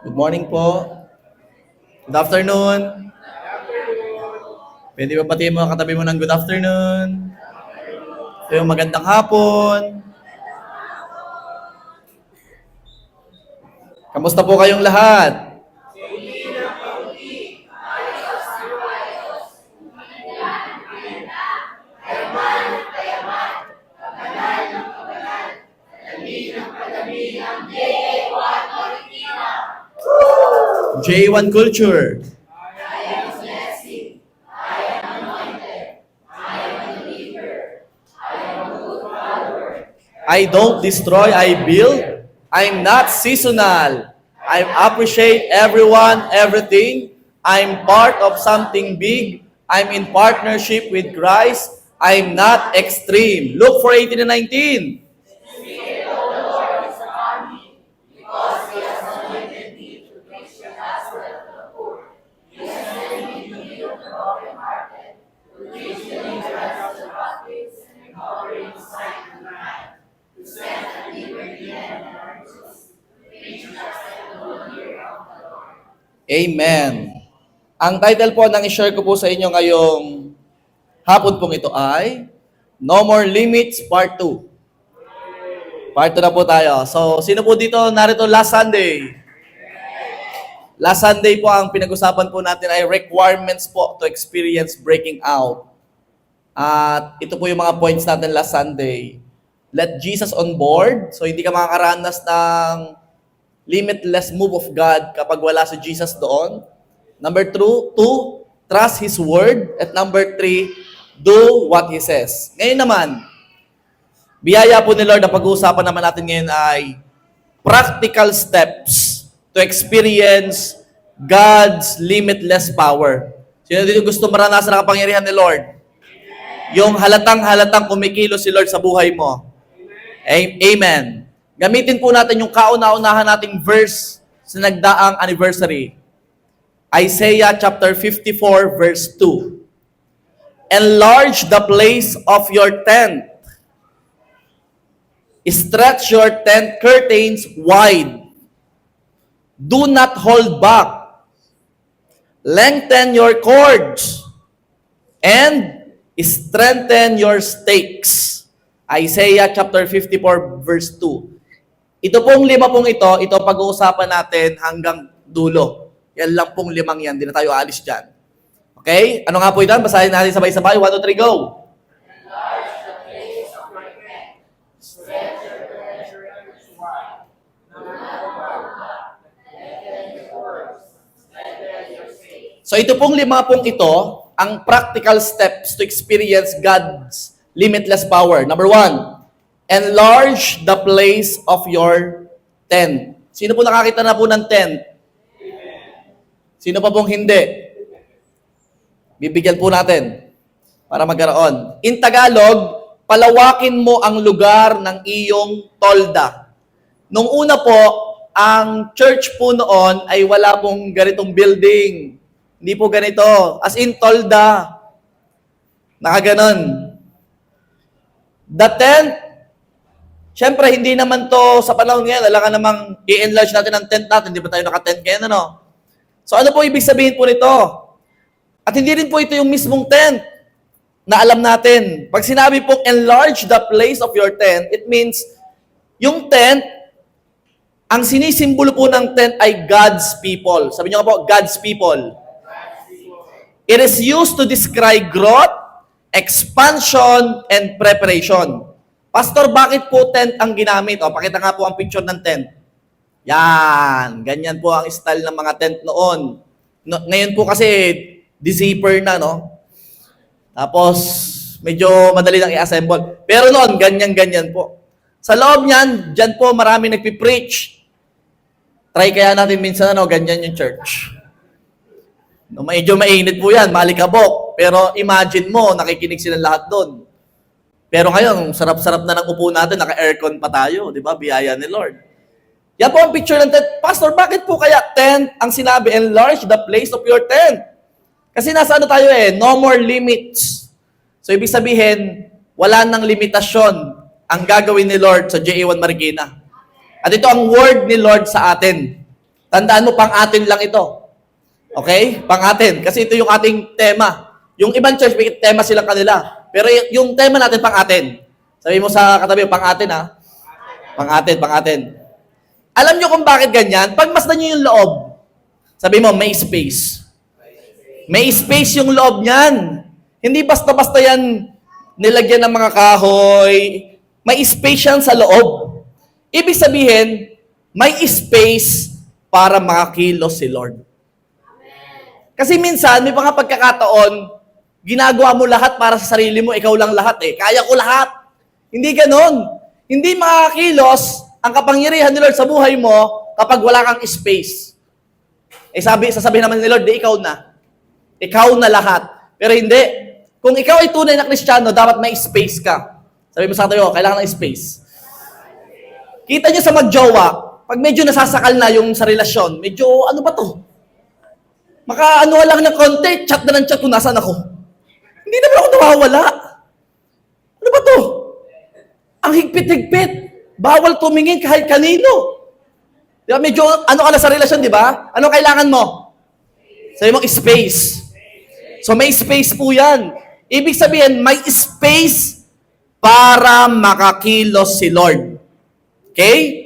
Good morning po. Good afternoon. Pwede ba pati mga katabi mo ng good afternoon? Ito yung magandang hapon. Kamusta po kayong lahat? J1 Culture. I don't destroy, I build. I'm not seasonal. I appreciate everyone, everything. I'm part of something big. I'm in partnership with Christ. I'm not extreme. Look for 18 and 19. Amen. Ang title po ng i-share ko po sa inyo ngayong hapon pong ito ay No More Limits Part 2. Part 2 na po tayo. So, sino po dito narito last Sunday? Last Sunday po ang pinag-usapan po natin ay requirements po to experience breaking out. At ito po yung mga points natin last Sunday. Let Jesus on board. So, hindi ka makakaranas ng limitless move of God kapag wala si Jesus doon. Number 2, trust His Word. At number 3, do what He says. Ngayon naman, biyaya po ni Lord na pag-uusapan naman natin ngayon ay practical steps to experience God's limitless power. Sino dito gusto maranasan ang kapangyarihan ni Lord? Yung halatang kumikilo si Lord sa buhay mo. Amen. Gamitin po natin yung kauna-unahan nating verse sa nagdaang anniversary. Isaiah chapter 54 verse 2. Enlarge the place of your tent. Stretch your tent curtains wide. Do not hold back. Lengthen your cords. And strengthen your stakes. Isaiah chapter 54 verse 2. Ito pong lima pong ito pag-uusapan natin hanggang dulo. Yan lang pong limang yan. Hindi na tayo alis dyan. Okay? Ano nga po ito? Basahin natin sabay-sabay. 1, 2, 3, go! So ito pong lima pong ito, ang practical steps to experience God's limitless power. Number 1, enlarge the place of your tent. Sino po nakakita na po ng tent? Sino pa pong hindi? Bibigyan po natin para magkaroon. In Tagalog, palawakin mo ang lugar ng iyong tolda. Nung una po, ang church po noon ay wala pong ganitong building. Hindi po ganito. As in, tolda. Nakaganon. The tent, syempre, hindi naman to sa panahon ngayon, alam ka namang i-enlarge natin ang tent natin. Hindi ba tayo naka-tent ngayon, ano? So, ano po ibig sabihin po nito? At hindi rin po ito yung mismong tent na alam natin. Pag sinabi pong enlarge the place of your tent, it means yung tent, ang sinisimbolo po ng tent ay God's people. Sabi niyo nga po, God's people. It is used to describe growth, expansion, and preparation. Pastor, bakit po tent ang ginamit? O, pakita nga po ang picture ng tent. Yan. Ganyan po ang style ng mga tent noon. Ngayon po kasi, di-zipper na, no? Tapos, medyo madali lang i-assemble. Pero noon, ganyan-ganyan po. Sa loob niyan, dyan po marami nagpipreach. Try kaya natin minsan, ano, ganyan yung church. No, medyo mainit po yan, malikabok. Pero imagine mo, nakikinig silang lahat doon. Pero ngayon, sarap-sarap na ng upo natin, naka-aircon pa tayo, di ba? Biyaya ni Lord. Yan po ang picture ng tent. Pastor, bakit po kaya tent ang sinabi, enlarge the place of your tent? Kasi nasa ano tayo no more limits. So, ibig sabihin, wala nang limitasyon ang gagawin ni Lord sa JA1 Marikina. At ito ang word ni Lord sa atin. Tandaan mo, pang-atin lang ito. Okay? Pang-atin. Kasi ito yung ating tema. Yung ibang church, may tema silang kanila. Pero yung tema natin, pang-atin. Sabi mo sa katabi, pang-atin ha? Pang-atin, pang-atin. Alam nyo kung bakit ganyan? Pagmasdan nyo yung loob. Sabi mo, may space. May space yung loob niyan. Hindi basta-basta yan nilagyan ng mga kahoy. May space yan sa loob. Ibig sabihin, may space para makakilos si Lord. Kasi minsan, may mga pagkakataon, ginagawa mo lahat para sa sarili mo, ikaw lang lahat eh. Kaya ko lahat. Hindi ganon. Hindi makakilos ang kapangyarihan ni Lord sa buhay mo kapag wala kang space. Eh sasabihin naman ni Lord, di ikaw na. Ikaw na lahat. Pero hindi. Kung ikaw ay tunay na Kristiyano, dapat may space ka. Sabi mo sa tayo, kailangan ng space. Kita niyo sa magjowa, pag medyo nasasakal na yung sa relasyon, medyo ano ba to? Maka-ano lang ng konti, chat na ng chat kung nasaan ako. Hindi naman ako nawawala. Ano ba to? Ang higpit-higpit. Bawal tumingin kahit kanino. Di ba? Medyo ano ka na sa relasyon, di ba? Ano kailangan mo? Sabi mo, space. So may space po yan. Ibig sabihin, may space para makakilos si Lord. Okay?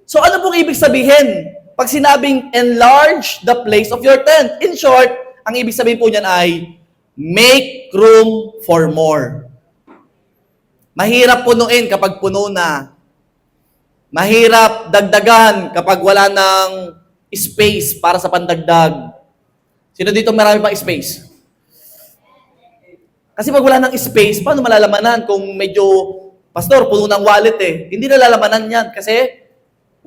So ano pong ibig sabihin? Pag sinabing enlarge the place of your tent. In short, ang ibig sabihin po niyan ay make room for more. Mahirap punuin kapag puno na. Mahirap dagdagan kapag wala ng space para sa pandagdag. Sino dito marami pang space? Kasi pag wala ng space, paano malalamanan kung medyo, pastor, puno ng wallet eh. Hindi nalalamanan yan kasi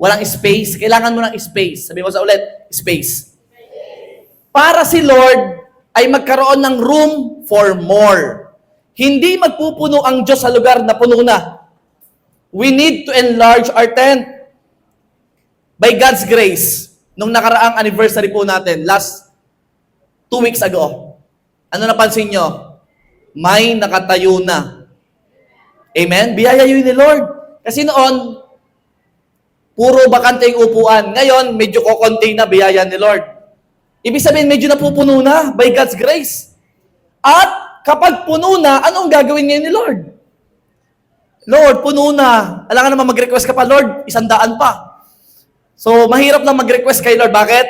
walang space. Kailangan mo ng space. Sabi mo sa ulit, space. Para si Lord ay magkaroon ng room for more. Hindi magpupuno ang Diyos sa lugar na puno na. We need to enlarge our tent. By God's grace, nung nakaraang anniversary po natin, last 2 weeks ago, ano napansin nyo? May nakatayo na. Amen? Biyaya yun ni Lord. Kasi noon, puro bakante yung upuan. Ngayon, medyo kokonti na biyaya ni Lord. Ibig sabihin, medyo napupuno na by God's grace. At kapag puno na, anong gagawin ngayon ni Lord? Lord, puno na. Alam ka naman mag-request ka pa, Lord, 100 pa. So, mahirap na mag-request kay Lord. Bakit?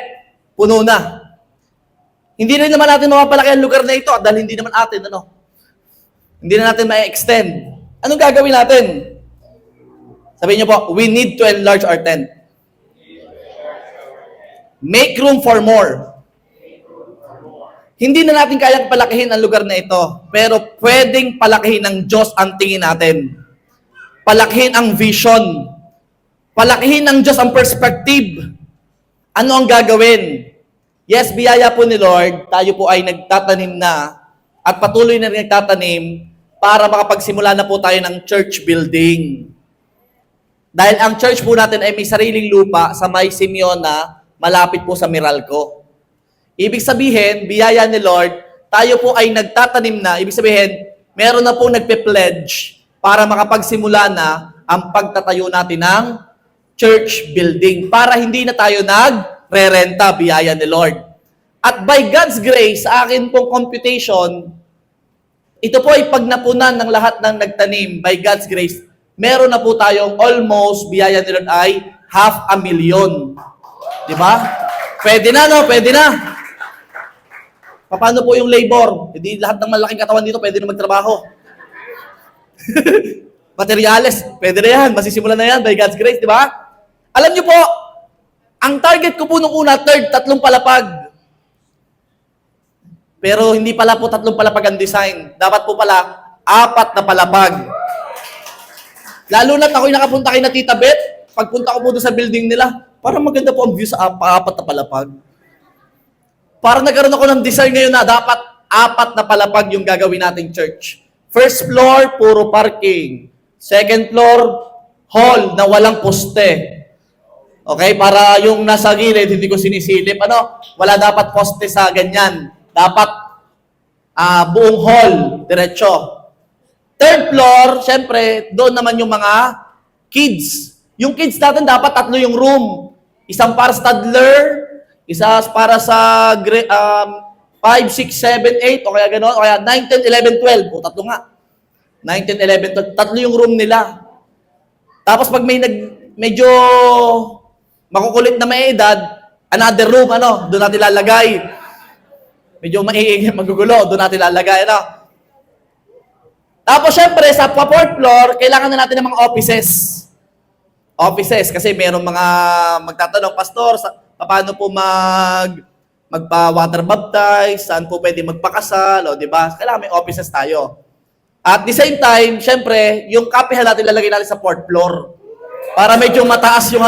Puno na. Hindi rin naman natin mapapalaki ang lugar na ito dahil hindi naman atin, ano? Hindi na natin ma-extend. Anong gagawin natin? Sabihin niyo po, we need to enlarge our tent. Make room for more. Hindi na natin kayang palakihin ang lugar na ito, pero pwedeng palakihin ng Diyos ang tingin natin. Palakihin ang vision. Palakihin ng Diyos ang perspective. Ano ang gagawin? Yes, biyaya po ni Lord, tayo po ay nagtatanim na at patuloy na rin nagtatanim para makapagsimula na po tayo ng church building. Dahil ang church po natin ay may sariling lupa sa May Simeona, malapit po sa Meralco. Ibig sabihin, biyaya ni Lord, tayo po ay nagtatanim na, ibig sabihin, meron na po nagpe-pledge para makapagsimula na ang pagtatayo natin ng church building para hindi na tayo nag-rerenta, biyaya ni Lord. At by God's grace, sa akin pong computation, ito po ay pagnapunan ng lahat ng nagtanim by God's grace, meron na po tayong almost, biyaya ni Lord ay 500,000. Di ba? Pwede na, no? Pwede na. Paano po yung labor? Hindi lahat ng malaking katawan dito pwede na magtrabaho. Materyales, pwede na yan. Masisimulan na yan by God's grace, di ba? Alam niyo po, ang target ko po nung una, 3 palapag. Pero hindi pala po 3 palapag ang design. Dapat po pala 4 na palapag. Lalo na't ako'y nakapunta kay na Tita Beth, pagpunta ko po doon sa building nila, parang maganda po ang view sa 4 na palapag. Parang nagkaroon ako ng design ngayon na dapat 4 na palapag yung gagawin nating church. First floor, puro parking. Second floor, hall na walang poste. Okay? Para yung nasa gilid, hindi ko sinisilip. Wala dapat poste sa ganyan. Dapat buong hall, diretso. Third floor, syempre, doon naman yung mga kids. Yung kids natin dapat 3 yung room. Isang para sa toddler, isa para sa 5, 6, 7, 8, o kaya gano'n, o kaya 9, 10, 11, 12. O, tatlo nga. 9, 10, 11, 12. Tatlo yung room nila. Tapos pag medyo makukulit na may edad, another room, doon natin lalagay. Medyo magugulo, doon natin lalagay, Tapos, syempre, sa fourth floor, kailangan na natin ng mga offices. Offices, kasi mayroong mga magtatanong, Pastor, paano po magpa-water baptize, saan po pwede magpakasal, di ba? Kailangan may offices tayo. At the same time, syempre, yung kapihan natin lalagay natin sa fourth floor. Para medyo mataas yung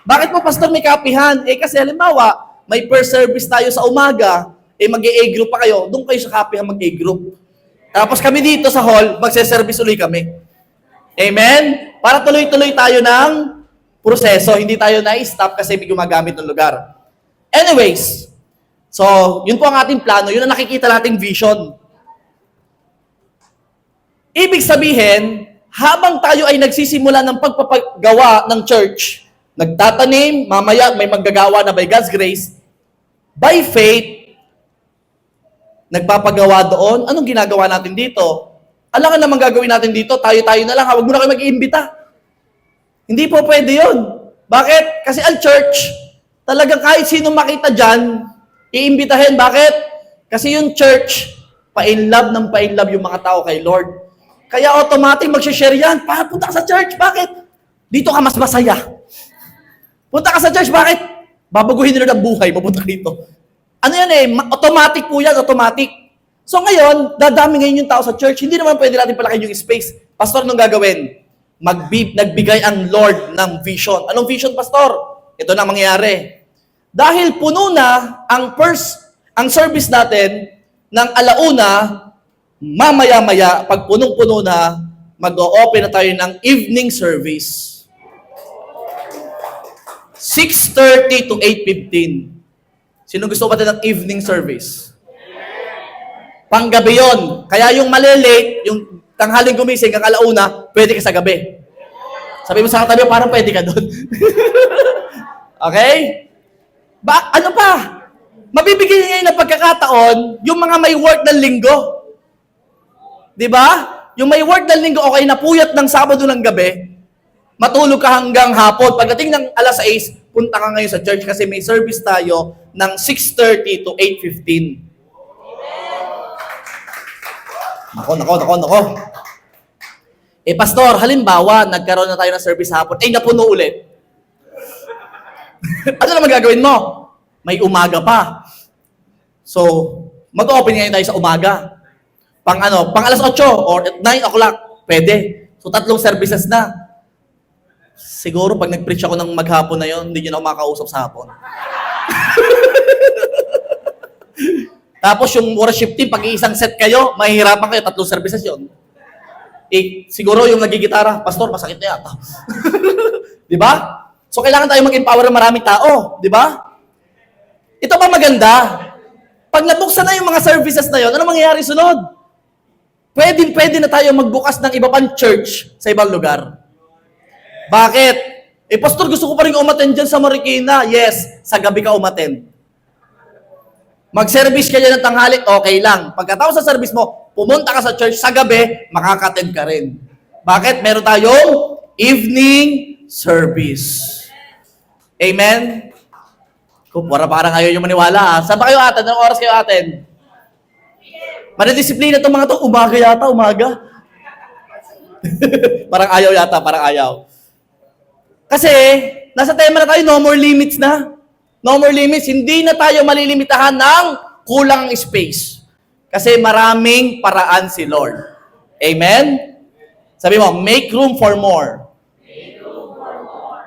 Bakit po, Pastor, may kapihan? Kasi halimbawa, may per service tayo sa umaga, mag-A group pa kayo, doon kayo sa kapihan mag-A group. Tapos kami dito sa hall, magse-service ulit kami. Amen? Para tuloy-tuloy tayo ng proseso, hindi tayo na-stop kasi may gumagamit ng lugar. Anyways, so, yun po ang ating plano, yun ang nakikita nating vision. Ibig sabihin, habang tayo ay nagsisimula ng pagpapagawa ng church, nagtatanim, mamaya may maggagawa na by God's grace, by faith, nagpapagawa doon, anong ginagawa natin dito? Alam naman gagawin natin dito, tayo-tayo na lang, huwag mo na kayo mag-iimbita. Hindi po pwede yun. Bakit? Kasi ang church, talagang kahit sino makita dyan, iimbitahin. Bakit? Kasi yung church, pa-in-love ng pa-in-love yung mga tao kay Lord. Kaya automatic mag-share yan. Punta ka sa church. Bakit? Dito ka mas masaya. Punta ka sa church. Bakit? Babaguhin nila ng buhay. Pupunta ka dito. Automatic po yan. Automatic. So ngayon, dadami ngayon yung tao sa church. Hindi naman pwede natin palakin yung space. Pastor, anong gagawin? Nagbigay ang Lord ng vision. Anong vision, Pastor? Ito na mangyayari. Dahil puno na ang service natin ng alauna, mamaya-maya, pag punong-puno na, mag-o-open na tayo ng evening service. 6:30 to 8:15. Sino gusto ba ng evening service? Panggabi yun. Kaya yung malilate, yung tanghaling gumising, ang alauna, pwede ka sa gabi. Sabi mo sa katabi, parang pwede ka doon. Okay? Ano pa? Mabibigyan niya ng pagkakataon, yung mga may work ng linggo. Di ba? Yung may work ng linggo, okay, napuyat ng Sabado ng gabi, matulog ka hanggang hapon. Pagdating ng alas 6, punta ka ngayon sa church kasi may service tayo ng 6:30 to 8:15. Nako. Pastor, halimbawa, nagkaroon na tayo ng service hapon, napuno ulit. Ano naman gagawin mo? May umaga pa. So, mag-open ngayon tayo sa umaga. Pang alas 8 or 9 o'clock, pwede. So, 3 services na. Siguro, pag nag-preach ako ng maghapon na yon, hindi nyo na ako makausap sa hapon. Tapos yung worship team, pag iisang set kayo, mahihirapan kayo, 3 services yon. Siguro yung nagigitara, Pastor, masakit na yata. Di ba? So, kailangan tayo mag-empower ng maraming tao. Di ba? Ito ba maganda? Pag nabuksan na yung mga services na yon, ano mangyayari sunod? Pwede na tayo magbukas ng iba pang church sa ibang lugar. Bakit? Pastor, gusto ko pa rin umattend dyan sa Marikina. Yes, sa gabi ka umattend. Mag-service ka dyan ng tanghali, okay lang. Pagkatapos sa service mo, pumunta ka sa church, sa gabi, makaka-attend ka rin. Bakit? Meron tayong evening service. Amen? Parang ayaw nyo maniwala. Saan ba kayo atin? Anong oras kayo atin? Manadisiplina itong mga to. Umaga yata, umaga. Parang ayaw. Kasi, nasa tema na tayo, no more limits na. No more limits. Hindi na tayo malilimitahan ng kulang space. Kasi maraming paraan si Lord. Amen? Sabi mo, make room for more. Make room for more.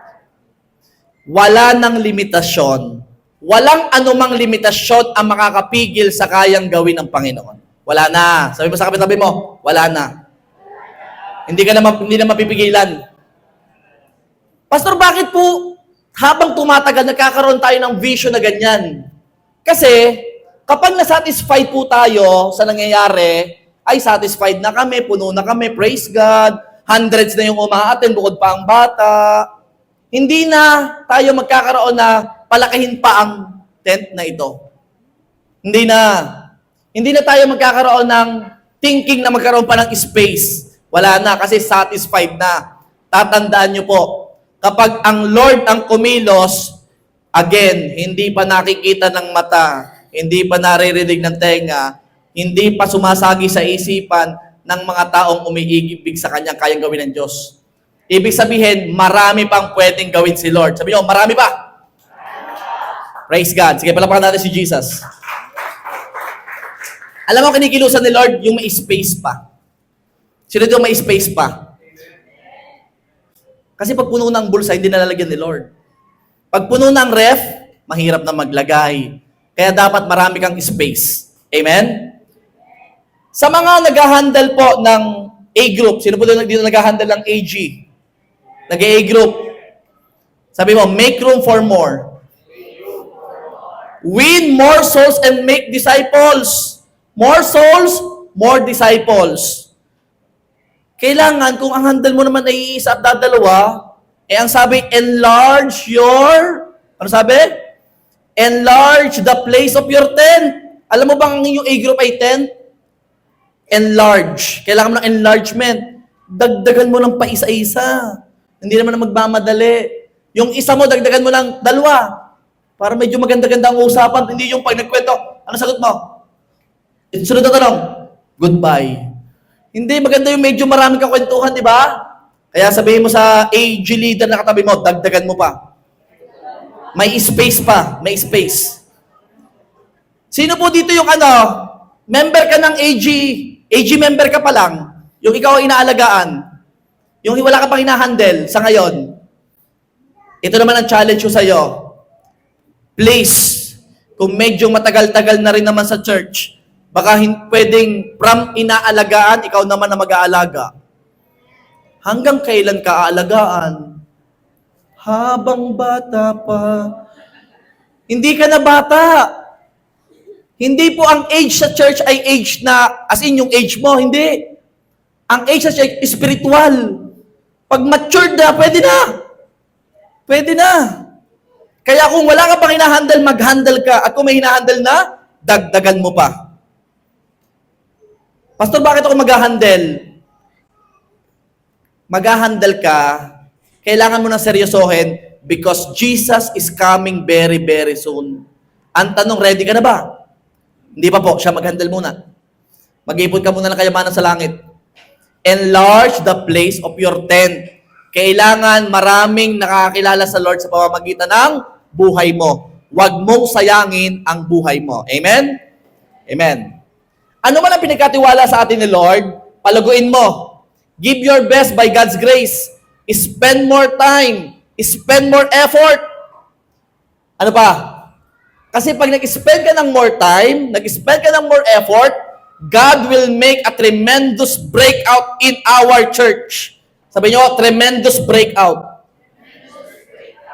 Wala nang limitasyon. Walang anumang limitasyon ang makakapigil sa kayang gawin ng Panginoon. Wala na. Sabi mo sa kapitabi mo, wala na. Hindi na mapipigilan. Pastor, bakit po habang tumatagal, nagkakaroon tayo ng vision na ganyan? Kasi, kapag nasatisfied po tayo sa nangyayari, ay satisfied na kami, puno na kami, praise God, hundreds na yung umaaten, bukod pa ang bata. hindi na tayo magkakaroon na palakihin pa ang tent na ito. Hindi na. Hindi na tayo magkakaroon ng thinking na magkaroon pa ng space. Wala na kasi satisfied na. Tatandaan nyo po, kapag ang Lord ang kumilos, again, hindi pa nakikita ng mata, hindi pa naririnig ng tenga, hindi pa sumasagi sa isipan ng mga taong umiigibig sa kanyang kayang gawin ng Diyos. Ibig sabihin, marami pang pwedeng gawin si Lord. Sabi nyo, marami pa. Praise God. Sige, palapakan natin si Jesus. Alam mo, kinikilusan ni Lord yung may space pa. Sino dito may space pa? Kasi pag puno ng bulsa, hindi nalalagyan ni Lord. Pag puno ng ref, mahirap na maglagay. Kaya dapat marami kang space. Amen? Sa mga nag-handle po ng A-group, sino po dito nag-handle ng AG? Nag-A group. Sabi mo, make room for more. Win more souls and make disciples. More souls, more disciples. Kailangan, kung ang handle mo naman ay iisa at dadalawa, ang sabi, enlarge your, ano sabi? Enlarge the place of your tent. Alam mo bang ang inyong A-group ay tent? Enlarge. Kailangan mo ng enlargement. Dagdagan mo ng paisa-isa. Hindi naman na magmamadali. Yung isa mo, dagdagan mo ng dalawa. Para medyo maganda-ganda ang usapan. Hindi yung pag nagkwento, ano sagot mo? Sunod na tanong, goodbye. Hindi, maganda yung medyo maraming kakwentuhan, di ba? Kaya sabihin mo sa AG leader na katabi mo, dagdagan mo pa. May space pa, may space. Sino po dito yung member ka ng AG member ka pa lang, yung ikaw ay inaalagaan, yung wala ka pang hinahandle sa ngayon. Ito naman ang challenge ko sa'yo. Please, kung medyo matagal-tagal na rin naman sa church, baka pwedeng from inaalagaan, ikaw naman na mag-aalaga. Hanggang kailan ka aalagaan? Habang bata pa. Hindi ka na bata. Hindi po ang age sa church ay age na, as in yung age mo, hindi. Ang age sa church, spiritual. Pag matured na, pwede na. Pwede na. Kaya kung wala ka pang hinahandle, mag-handle ka. At kung may hinahandle na, dagdagan mo pa. Pastor, bakit ako mag-handle? Mag-handle ka, kailangan mo nang seryosohin because Jesus is coming very, very soon. Ang tanong, ready ka na ba? Hindi pa po, siya mag-handle muna. Mag-ipon ka muna ng kayamanan sa langit. Enlarge the place of your tent. Kailangan maraming nakakilala sa Lord sa pamamagitan ng buhay mo. Huwag mong sayangin ang buhay mo. Amen? Amen. Ano man ang pinagkatiwala sa atin ni Lord, palaguin mo. Give your best by God's grace. Spend more time. Spend more effort. Ano pa? Kasi pag nag-spend ka ng more time, nag-spend ka ng more effort, God will make a tremendous breakout in our church. Sabi nyo, tremendous breakout.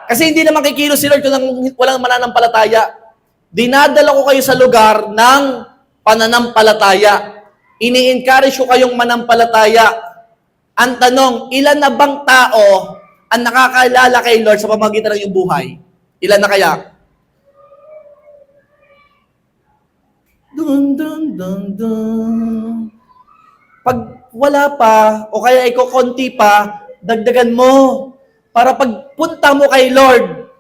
Kasi hindi naman kikilos si Lord kung walang mananampalataya. Dinadala ko kayo sa lugar ng pananampalataya. Ini-encourage ko kayong manampalataya. Ang tanong, ilan na bang tao ang nakakilala kay Lord sa pamamagitan ng iyong buhay? Ilan na kaya? Dun, dun, dun, dun. Pag wala pa, o kaya ikaw konti pa, dagdagan mo. Para pagpunta mo kay Lord,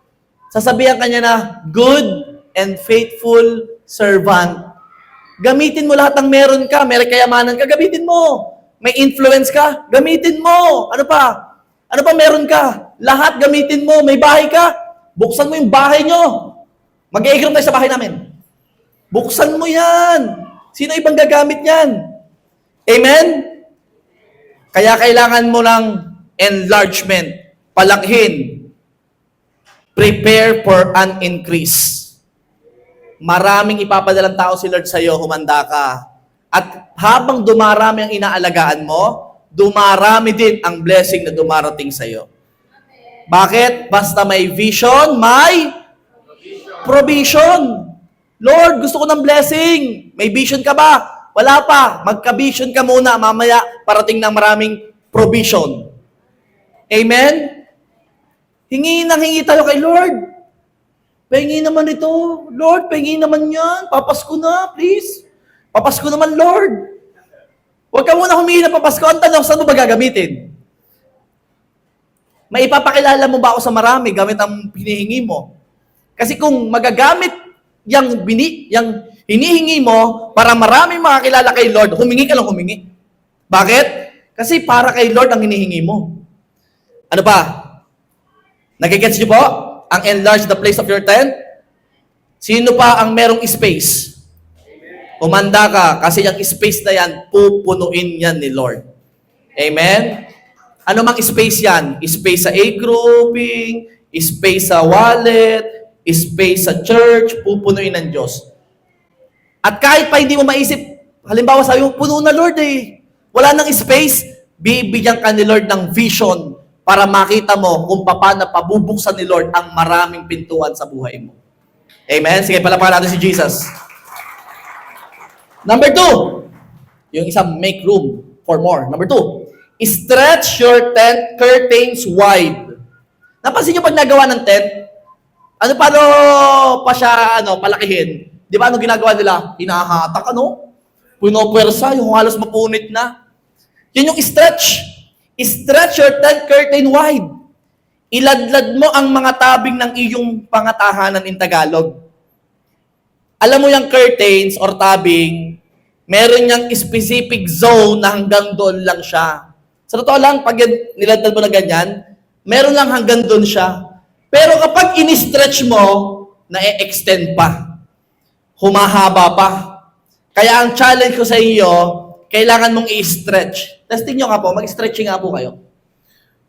sasabihan kanya na, good and faithful servant. Gamitin mo lahat ng meron ka, may kayamanan ka, gamitin mo. May influence ka, gamitin mo. Ano pa? Ano pa meron ka? Lahat gamitin mo. May bahay ka, buksan mo yung bahay nyo. Mag-i-igram tayo sa bahay namin. Buksan mo yan. Sino ibang gagamit yan? Amen? Kaya kailangan mo ng enlargement. Palakhin. Prepare for an increase. Maraming ipapadalang tao si Lord sa iyo, humanda ka. At habang dumarami ang inaalagaan mo, dumarami din ang blessing na dumarating sa iyo. Bakit? Basta may vision, may provision. Lord, gusto ko ng blessing. May vision ka ba? Wala pa. Magka-vision ka muna. Mamaya, parating ng maraming provision. Amen? Hingi tayo kay Lord. Pahingi naman ito. Lord, pahingi naman yan. Papasko na, please. Papasko naman, Lord. Huwag ka muna humingi ng papasko. Ang tanong, saan mo ba gagamitin? Maipapakilala mo ba ako sa marami gamit ang hinihingi mo? Kasi kung magagamit yung hinihingi mo para maraming makakilala kay Lord, humingi ka lang humingi. Bakit? Kasi para kay Lord ang hinihingi mo. Ano pa? Nagigets niyo po? Ang enlarge the place of your tent? Sino pa ang merong space? Humanda ka kasi yung space na yan, pupunuin yan ni Lord. Amen? Ano mang space yan? Space sa A-grouping, space sa wallet, space sa church, pupunuin ng Diyos. At kahit pa hindi mo maisip, halimbawa sabi mo, puno na Lord eh. Wala nang space, bibigyan ka ni Lord ng vision para makita mo kung paano pabubuksan ni Lord ang maraming pintuan sa buhay mo. Amen? Sige, palapakan natin si Jesus. Number 2, yung isang make room for more. Number 2, stretch your tent curtains wide. Napansin nyo pag nagawa ng tent, paano pa siya palakihin? Di ba ano ginagawa nila? Hinahatak, Pinopwersa, yung halos mapunit na. Yun yung stretch. Stretch your tent curtain wide. Iladlad mo ang mga tabing ng iyong pangatahanan in Tagalog. Alam mo yung curtains or tabing, meron yung specific zone na hanggang doon lang siya. Sa totoo lang, pag niladlad mo na ganyan, meron lang hanggang doon siya. Pero kapag in-stretch mo, na-extend pa. Humahaba pa. Kaya ang challenge ko sa iyo, kailangan mong i-stretch. Testing nyo nga po, mag-stretching nga po kayo.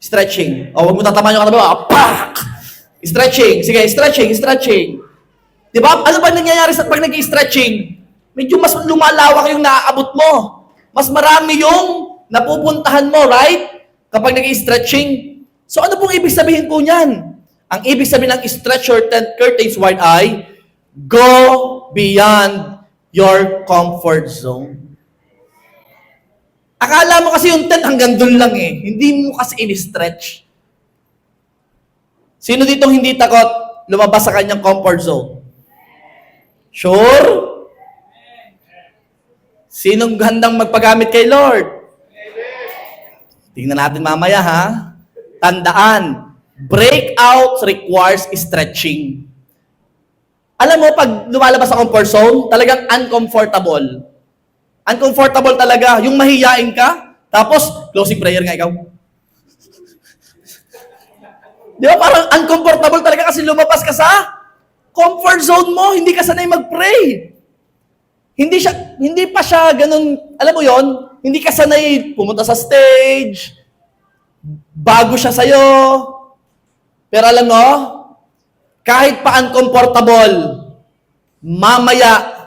Stretching. O, huwag mo tatamaan yung katabi. Pak! Stretching. Sige, stretching. Di ba? Ano ba nangyayari sa pag nag-stretching? Medyo mas lumalawak yung naaabot mo. Mas marami yung napupuntahan mo, right? Kapag nag-stretching. So, ano pong ibig sabihin po niyan? Ang ibig sabihin ng stretch your tent curtains wide ay, go beyond your comfort zone. Akala mo kasi yung tent hanggang doon lang eh. Hindi mo kasi in-stretch. Sino dito hindi takot lumabas sa kanyang comfort zone? Sure? Sinong handang magpagamit kay Lord? Tingnan natin mamaya ha. Tandaan, breakout requires stretching. Alam mo, pag lumalabas sa comfort zone, talagang uncomfortable. Uncomfortable talaga. Yung mahiyain ka, tapos closing prayer nga ikaw. Di ba? Parang uncomfortable talaga kasi lumabas ka sa comfort zone mo. Hindi ka sanay mag-pray. Hindi pa siya ganun, alam mo yon, hindi ka sanay pumunta sa stage, bago siya sa'yo. Pero alam mo, kahit pa uncomfortable, mamaya,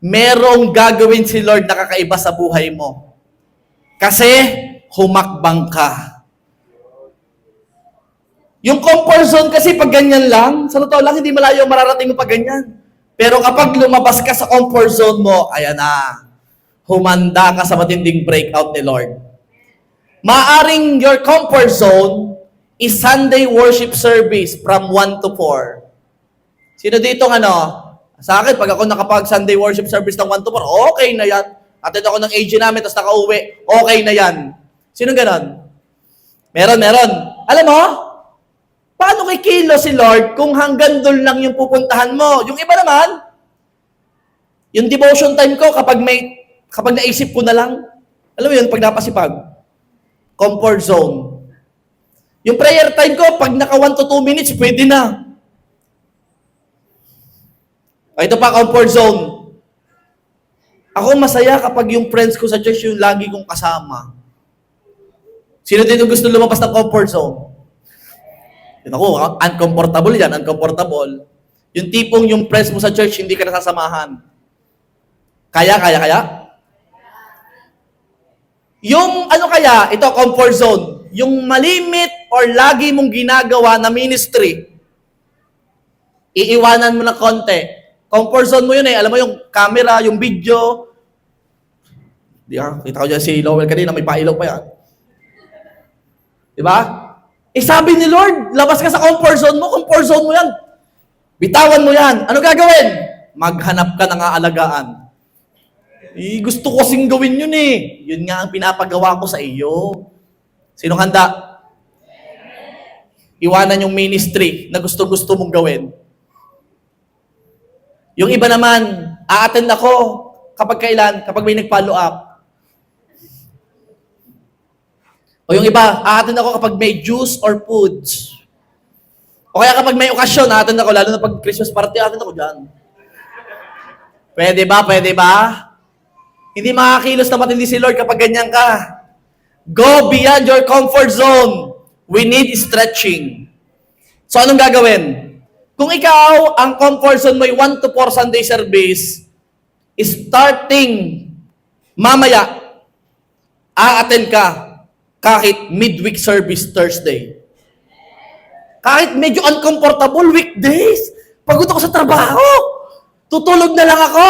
merong gagawin si Lord na kakaiba sa buhay mo. Kasi, humakbang ka. Yung comfort zone kasi pag ganyan lang, sa totoo lang, hindi malayo mararating mo pag ganyan. Pero kapag lumabas ka sa comfort zone mo, ayan na, humanda ka sa matinding breakout ni Lord. Maaring your comfort zone is Sunday worship service from 1 to 4. Sino dito sa akin, pag ako nakapag-Sunday worship service ng 1 to 4, okay na yan. Atid ako ng AG namin, tapos nakauwi, okay na yan. Sino ganon? Meron. Alam mo, paano kikilo si Lord kung hanggang doon lang yung pupuntahan mo? Yung iba naman, yung devotion time ko, kapag naisip ko na lang, alam mo yun, pag napasipag, comfort zone. Yung prayer time ko, pag naka 1 to 2 minutes, pwede na. Ito pa, comfort zone. Ako masaya kapag yung friends ko sa church yung lagi kong kasama. Sino dito gusto lumabas ng comfort zone? Ako, uncomfortable yan, uncomfortable. Yung tipong yung friends mo sa church, hindi ka nasasamahan. Kaya? Yung ito, comfort zone. Yung malimit or lagi mong ginagawa na ministry, iiwanan mo na konti. Comfort zone mo yun eh. Alam mo yung camera, yung video. Kita ko dyan si Lowell kanina, may pailaw pa yan. Diba? Eh sabi ni Lord, labas ka sa comfort zone mo yan. Bitawan mo yan. Ano gagawin? Maghanap ka ng aalagaan. Eh, gusto ko kasing gawin yun eh. Yun nga ang pinapagawa ko sa iyo. Sinong handa? Iwanan yung ministry na gusto-gusto mong gawin. Yung iba naman, a-attend ako kapag kailan? Kapag may nag-follow up. O yung iba, a-attend ako kapag may juice or foods. O kaya kapag may okasyon, a-attend ako, lalo na pag Christmas party, a-attend ako dyan. Pwede ba? Pwede ba? Hindi makakilos na matindi si Lord kapag ganyan ka. Go beyond your comfort zone. We need stretching. So anong gagawin? Kung ikaw, ang comfort zone mo ay 1 to 4 Sunday service, starting mamaya, a-attend ka kahit midweek service Thursday. Kahit medyo uncomfortable weekdays. Pagod ako sa trabaho. Tutulog na lang ako.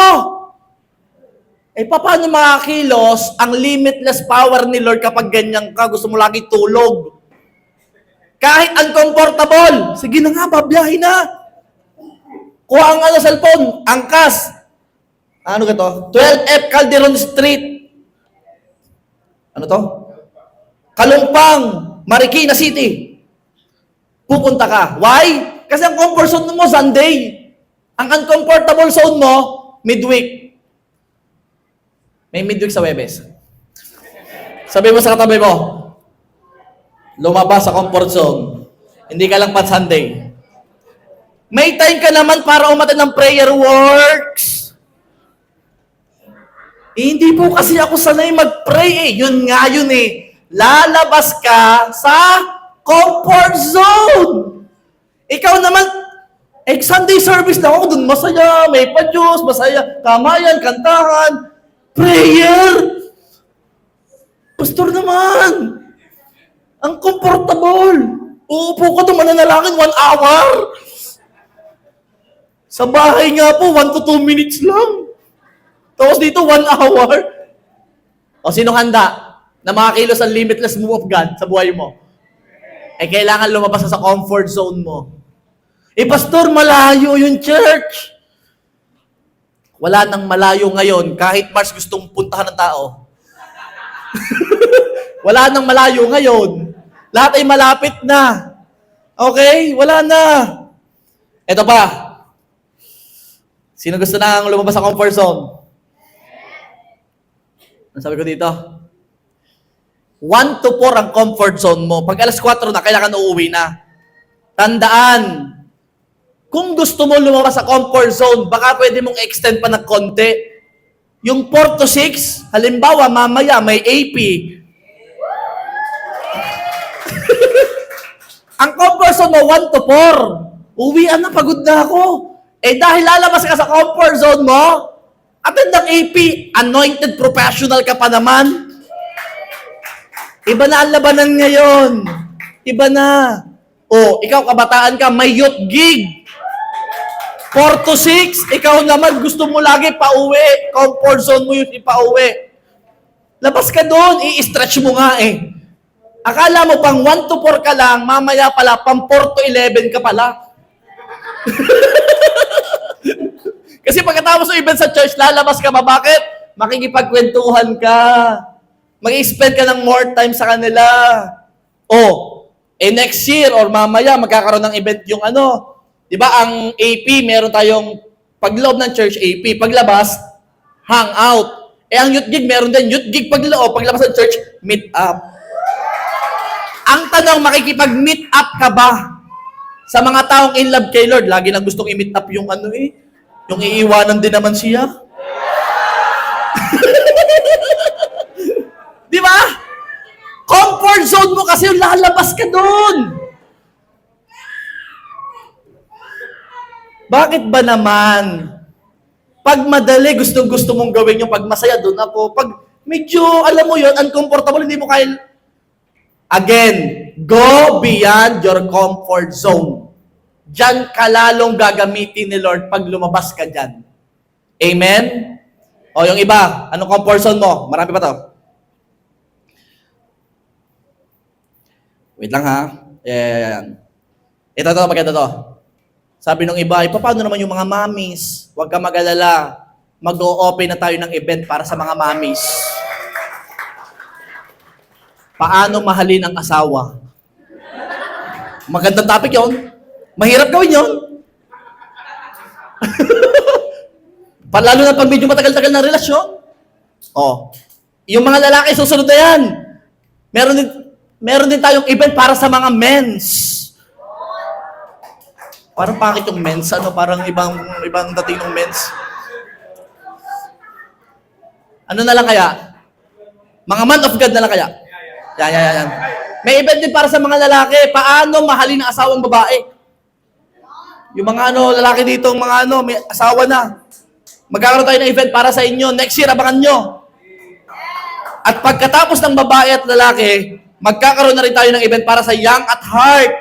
Eh, paano makakilos ang limitless power ni Lord kapag ganyan ka, gusto mo lagi tulog? Kahit uncomfortable, sige na nga, babiyahin na. Kuha ang cellphone, angkas. Ano ka to? 12F Calderon Street. Ano to? Kalumpang, Marikina City. Pupunta ka. Why? Kasi ang comfort zone mo, Sunday. Ang uncomfortable zone mo, midweek. May midweek sa Webes. Sabi mo sa katabi mo, lumabas sa comfort zone. Hindi ka lang pat Sunday. May time ka naman para umattend ng prayer works. Eh, hindi po kasi ako sanay mag-pray eh. Yun nga yun eh. Lalabas ka sa comfort zone. Ikaw naman, Sunday service na ako, dun masaya, may pa-Diyos, masaya, kamayan, kantahan, prayer. Pastor naman, ang comfortable. Uupo ka doon mananalangin 1 hour. Sa bahay nga po, 1 to 2 minutes lang. Tapos dito, 1 hour. O sinong handa na makakilos ang limitless move of God sa buhay mo? Eh, kailangan lumabas sa comfort zone mo. Eh, pastor, malayo yung church. Wala nang malayo ngayon, kahit Mars gustong puntahan ng tao. Wala nang malayo ngayon. Lahat ay malapit na. Okay? Wala na. Ito pa. Sino gusto nang lumabas sa comfort zone? Ano sabi ko dito? 1 to 4 ang comfort zone mo. Pag alas 4 na, kailangan uuwi na. Tandaan, kung gusto mo lumabas sa comfort zone, baka pwede mong extend pa ng konti. Yung 4 to 6, halimbawa, mamaya may AP. Ang comfort zone mo, 1 to 4. Uwian na, pagod na ako. Eh dahil lalabas ka sa comfort zone mo, attend ng AP, anointed professional ka pa naman. Iba na ang labanan ngayon. Iba na. O, ikaw kabataan ka, may youth gig. 4 to 6, ikaw naman gusto mo lagi pauwi. Comfort zone mo yung ipauwi. Labas ka doon, i-stretch mo nga eh. Akala mo pang 1 to 4 ka lang, mamaya pala pang 4 to 11 ka pala. Kasi pagkatapos ng event sa church, lalabas ka ba? Bakit? Makikipagkwentuhan ka. Mag-spend ka ng more time sa kanila. Next year or mamaya, magkakaroon ng event yung ano. Di ba, ang AP, meron tayong pagloob ng church AP. Paglabas, hangout. Ang youth gig, meron din youth gig pagloob. Paglabas ng church, meet up. Ang tanong, makikipag-meet up ka ba? Sa mga taong in love kay Lord, lagi lang gustong i-meet up yung ano eh. Yung iiwanan din naman siya. Di ba? Comfort zone mo kasi yung lalabas ka doon. Bakit ba naman? Pag madali, gusto mong gawin yung pag masaya, doon ako. Pag medyo, alam mo yon, uncomfortable, hindi mo kaya. Again, go beyond your comfort zone. Diyan ka lalong gagamitin ni Lord pag lumabas ka dyan. Amen? O yung iba, anong comfort zone mo? Marami pa to. Wait lang ha. Ayan. Ito, maganda to. Sabi ng iba, paano naman yung mga mommies? Huwag ka mag-alala. Mag-o-open na tayo ng event para sa mga mommies. Paano mahalin ang asawa? Magandang topic yon. Mahirap gawin yon. Lalo na pag medyo matagal-tagal na relasyon. Oh. Yung mga lalaki, susunod na yan. Meron din tayong event para sa mga mens. Parang pakit yung mens, parang ibang dating ng mens. Ano na lang kaya? Mga man of God na lang kaya? Yan. May event din para sa mga lalaki. Paano mahalin ang asawang babae? Yung mga lalaki dito, may asawa na. Magkakaroon tayo ng event para sa inyo. Next year, abangan nyo. At pagkatapos ng babae at lalaki, magkakaroon na rin tayo ng event para sa young at heart.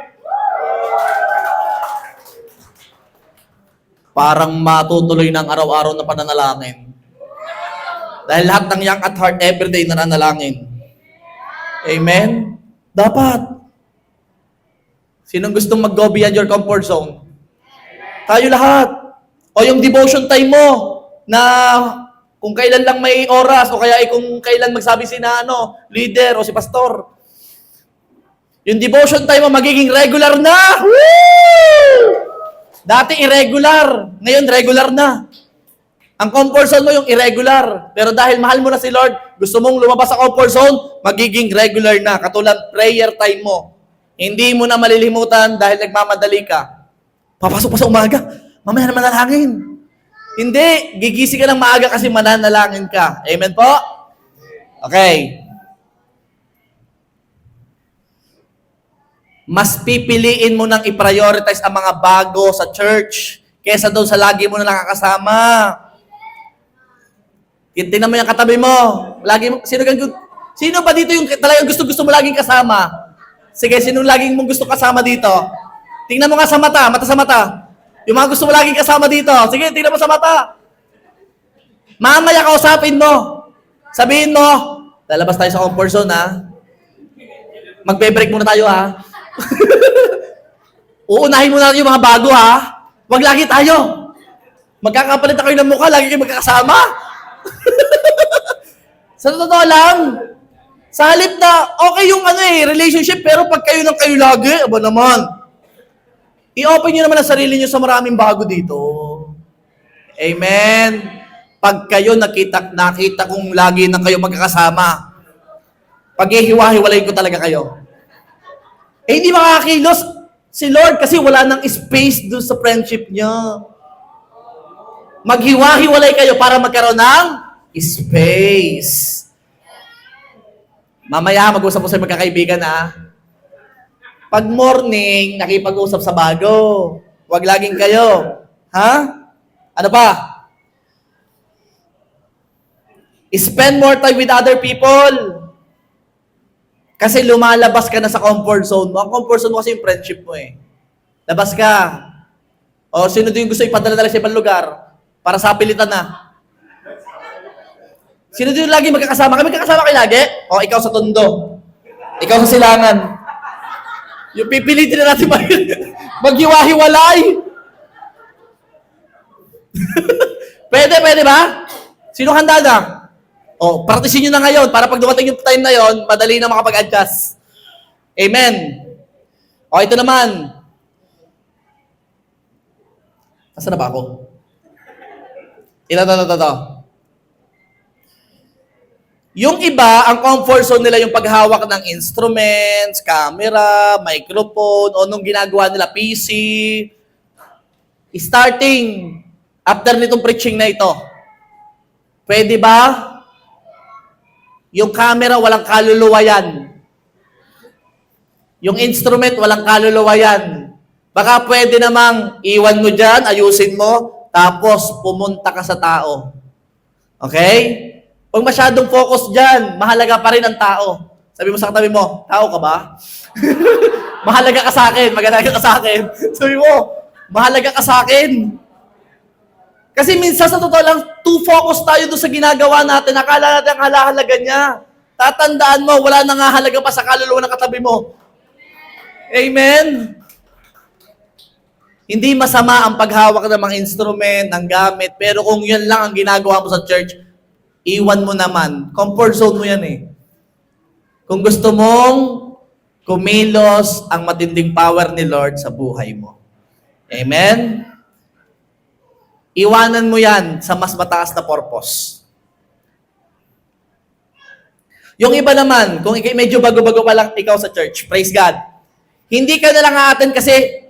Parang matutuloy ng araw-araw na pananalangin. Dahil lahat ng young at heart, everyday nananalangin. Amen? Dapat. Sinong gustong mag-go beyond your comfort zone? Tayo lahat. O yung devotion time mo, na kung kailan lang may oras, o kaya kung kailan magsabi si leader o si pastor. Yung devotion time mo, magiging regular na. Woo! Dati irregular, ngayon regular na. Ang comfort zone mo yung irregular. Pero dahil mahal mo na si Lord, gusto mong lumabas sa comfort zone, magiging regular na. Katulad prayer time mo. Hindi mo na malilimutan dahil nagmamadali ka. Papasok pa sa umaga, mamaya na manalangin. Hindi, gigising ka ng maaga kasi mananalangin ka. Amen po? Okay. Mas pipiliin mo nang i-prioritize ang mga bago sa church kesa doon sa lagi mo na nakakasama. Tingnan mo yung katabi mo. Sino ba dito yung talagang gusto mo laging kasama? Sige, sino laging mong gusto kasama dito? Tingnan mo nga sa mata sa mata. Yung mga gusto mo laging kasama dito. Sige, tingnan mo sa mata. Mamaya kausapin mo. Sabihin mo, lalabas tayo sa comfort zone, ha? Magbe-break muna tayo, ha? Uunahin mo na yung mga bago, ha? Wag lagi tayo. Magkakapalit kayo ng mukha, lagi kayo magkakasama. Sa totoo lang, sa halip na, okay yung relationship, pero pag kayo ng kayo lagi, aba naman, i-open nyo naman ang sarili nyo sa maraming bago dito. Amen. Pag kayo nakita kong lagi na kayo magkakasama, pag ihiwa-hiwalayin ko talaga kayo. Hindi makakilos si Lord kasi wala nang space doon sa friendship niya. Maghiwa-hiwalay kayo para magkaroon ng space. Mamaya, mag-usap po sa magkakaibigan, ha? Pag morning, nakipag-usap sa bago. Huwag laging kayo. Ha? Ano pa? Spend more time with other people. Kasi lumalabas ka na sa comfort zone mo. Ang comfort zone mo kasi yung friendship mo, eh. Labas ka. O, sino din gusto ipadala sa ibang lugar? Para sa pilitan na. Sino din lagi magkakasama? Kami magkakasama kayo lagi? O, ikaw sa Tondo. Ikaw sa Silangan. Yung pipilitin na natin maghiwa-hiwalay. Pwede ba? Sino handa na? O, practicein nyo na ngayon para pag dumating yung time na yon, madali na makapag-adjust. Amen. O, ito naman. Nasaan na ba ako? Ito. Yung iba, ang comfort zone nila yung paghawak ng instruments, camera, microphone, o nung ginagawa nila PC. Starting after nitong preaching na ito, pwede ba? Yung camera, walang kaluluwa yan. Yung instrument, walang kaluluwa yan. Baka pwede namang iwan mo dyan, ayusin mo, tapos pumunta ka sa tao. Okay? Huwag masyadong focus dyan, mahalaga pa rin ang tao. Sabi mo sa katabi mo, tao ka ba? Mahalaga ka sa akin, magalaga ka sa akin. Sabi mo, mahalaga ka sa akin. Kasi minsan sa totoo lang, too focus tayo doon sa ginagawa natin, akala natin ang halaga niya. Tatandaan mo, wala nang halaga pa sa kaluluwa ng katabi mo. Amen? Hindi masama ang paghawak ng mga instrument, ng gamit, pero kung yan lang ang ginagawa mo sa church, iwan mo naman. Comfort zone mo yan eh. Kung gusto mong kumilos ang matinding power ni Lord sa buhay mo. Amen? Iwanan mo yan sa mas mataas na purpose. Yung iba naman, kung medyo bago-bago pa lang ikaw sa church, praise God, hindi ka na lang aaten kasi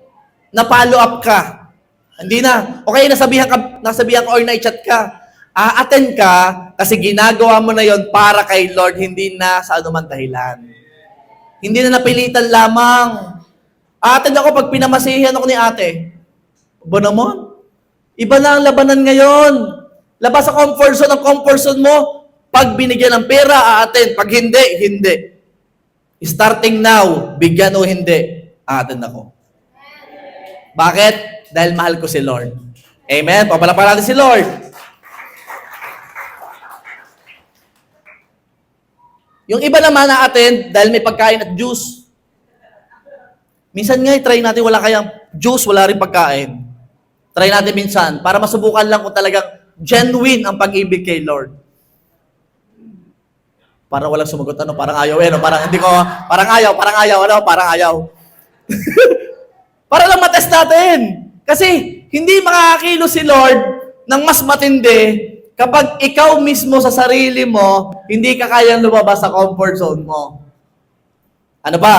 na-follow up ka. Hindi na. Okay, nasabihan ka or na-chat ka. A-attend ka kasi ginagawa mo na yon para kay Lord, hindi na sa anuman dahilan. Hindi na napilitan lamang. A-attend ako pag pinamasihan ako ni ate. Ba naman? Iba na ang labanan ngayon. Labas sa comfort zone. Ang comfort zone mo, pag binigyan ng pera, a-attend. Pag hindi, hindi. Starting now, bigyan o hindi, a-attend ako. Bakit? Dahil mahal ko si Lord. Amen? Papalapalan natin si Lord. Yung iba naman na-attend dahil may pagkain at juice. Minsan nga, try natin wala kayang juice, wala rin pagkain. Try natin minsan para masubukan lang kung talagang genuine ang pag-ibig kay Lord. Parang walang sumagot, parang ayaw no? Parang ayaw. Para lang matest natin. Kasi hindi makakakilo si Lord ng mas matindi kapag ikaw mismo sa sarili mo, hindi ka kayang lumabas sa comfort zone mo. Ano ba?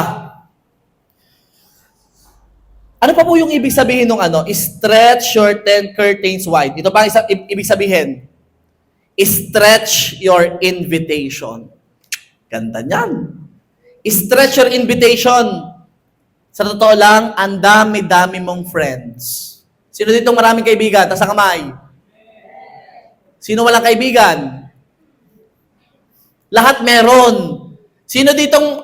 Ano pa po yung ibig sabihin ng stretch, shorten, curtains wide? Ito pa ang ibig sabihin. Stretch your invitation. Ganda niyan. Stretch your invitation. Sa totoo lang, ang dami-dami mong friends. Sino dito maraming kaibigan? Taas ang kamay. Sino walang kaibigan? Lahat meron. Sino ditong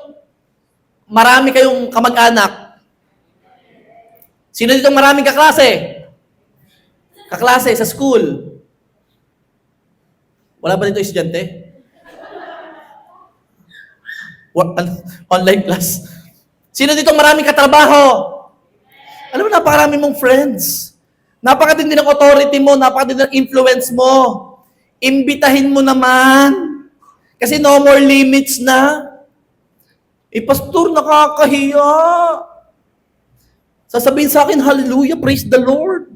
marami kayong kamag-anak? Sino ditong maraming kaklase? Kaklase sa school. Wala ba dito estudyante? Online class. Sino ditong maraming katrabaho? Alam mo, napakarami mong friends. Napakatindi ng authority mo, napakatindi ng influence mo. Imbitahin mo naman. Kasi no more limits na. Pastor, nakakahiya. Sasabihin sa akin, hallelujah, praise the Lord.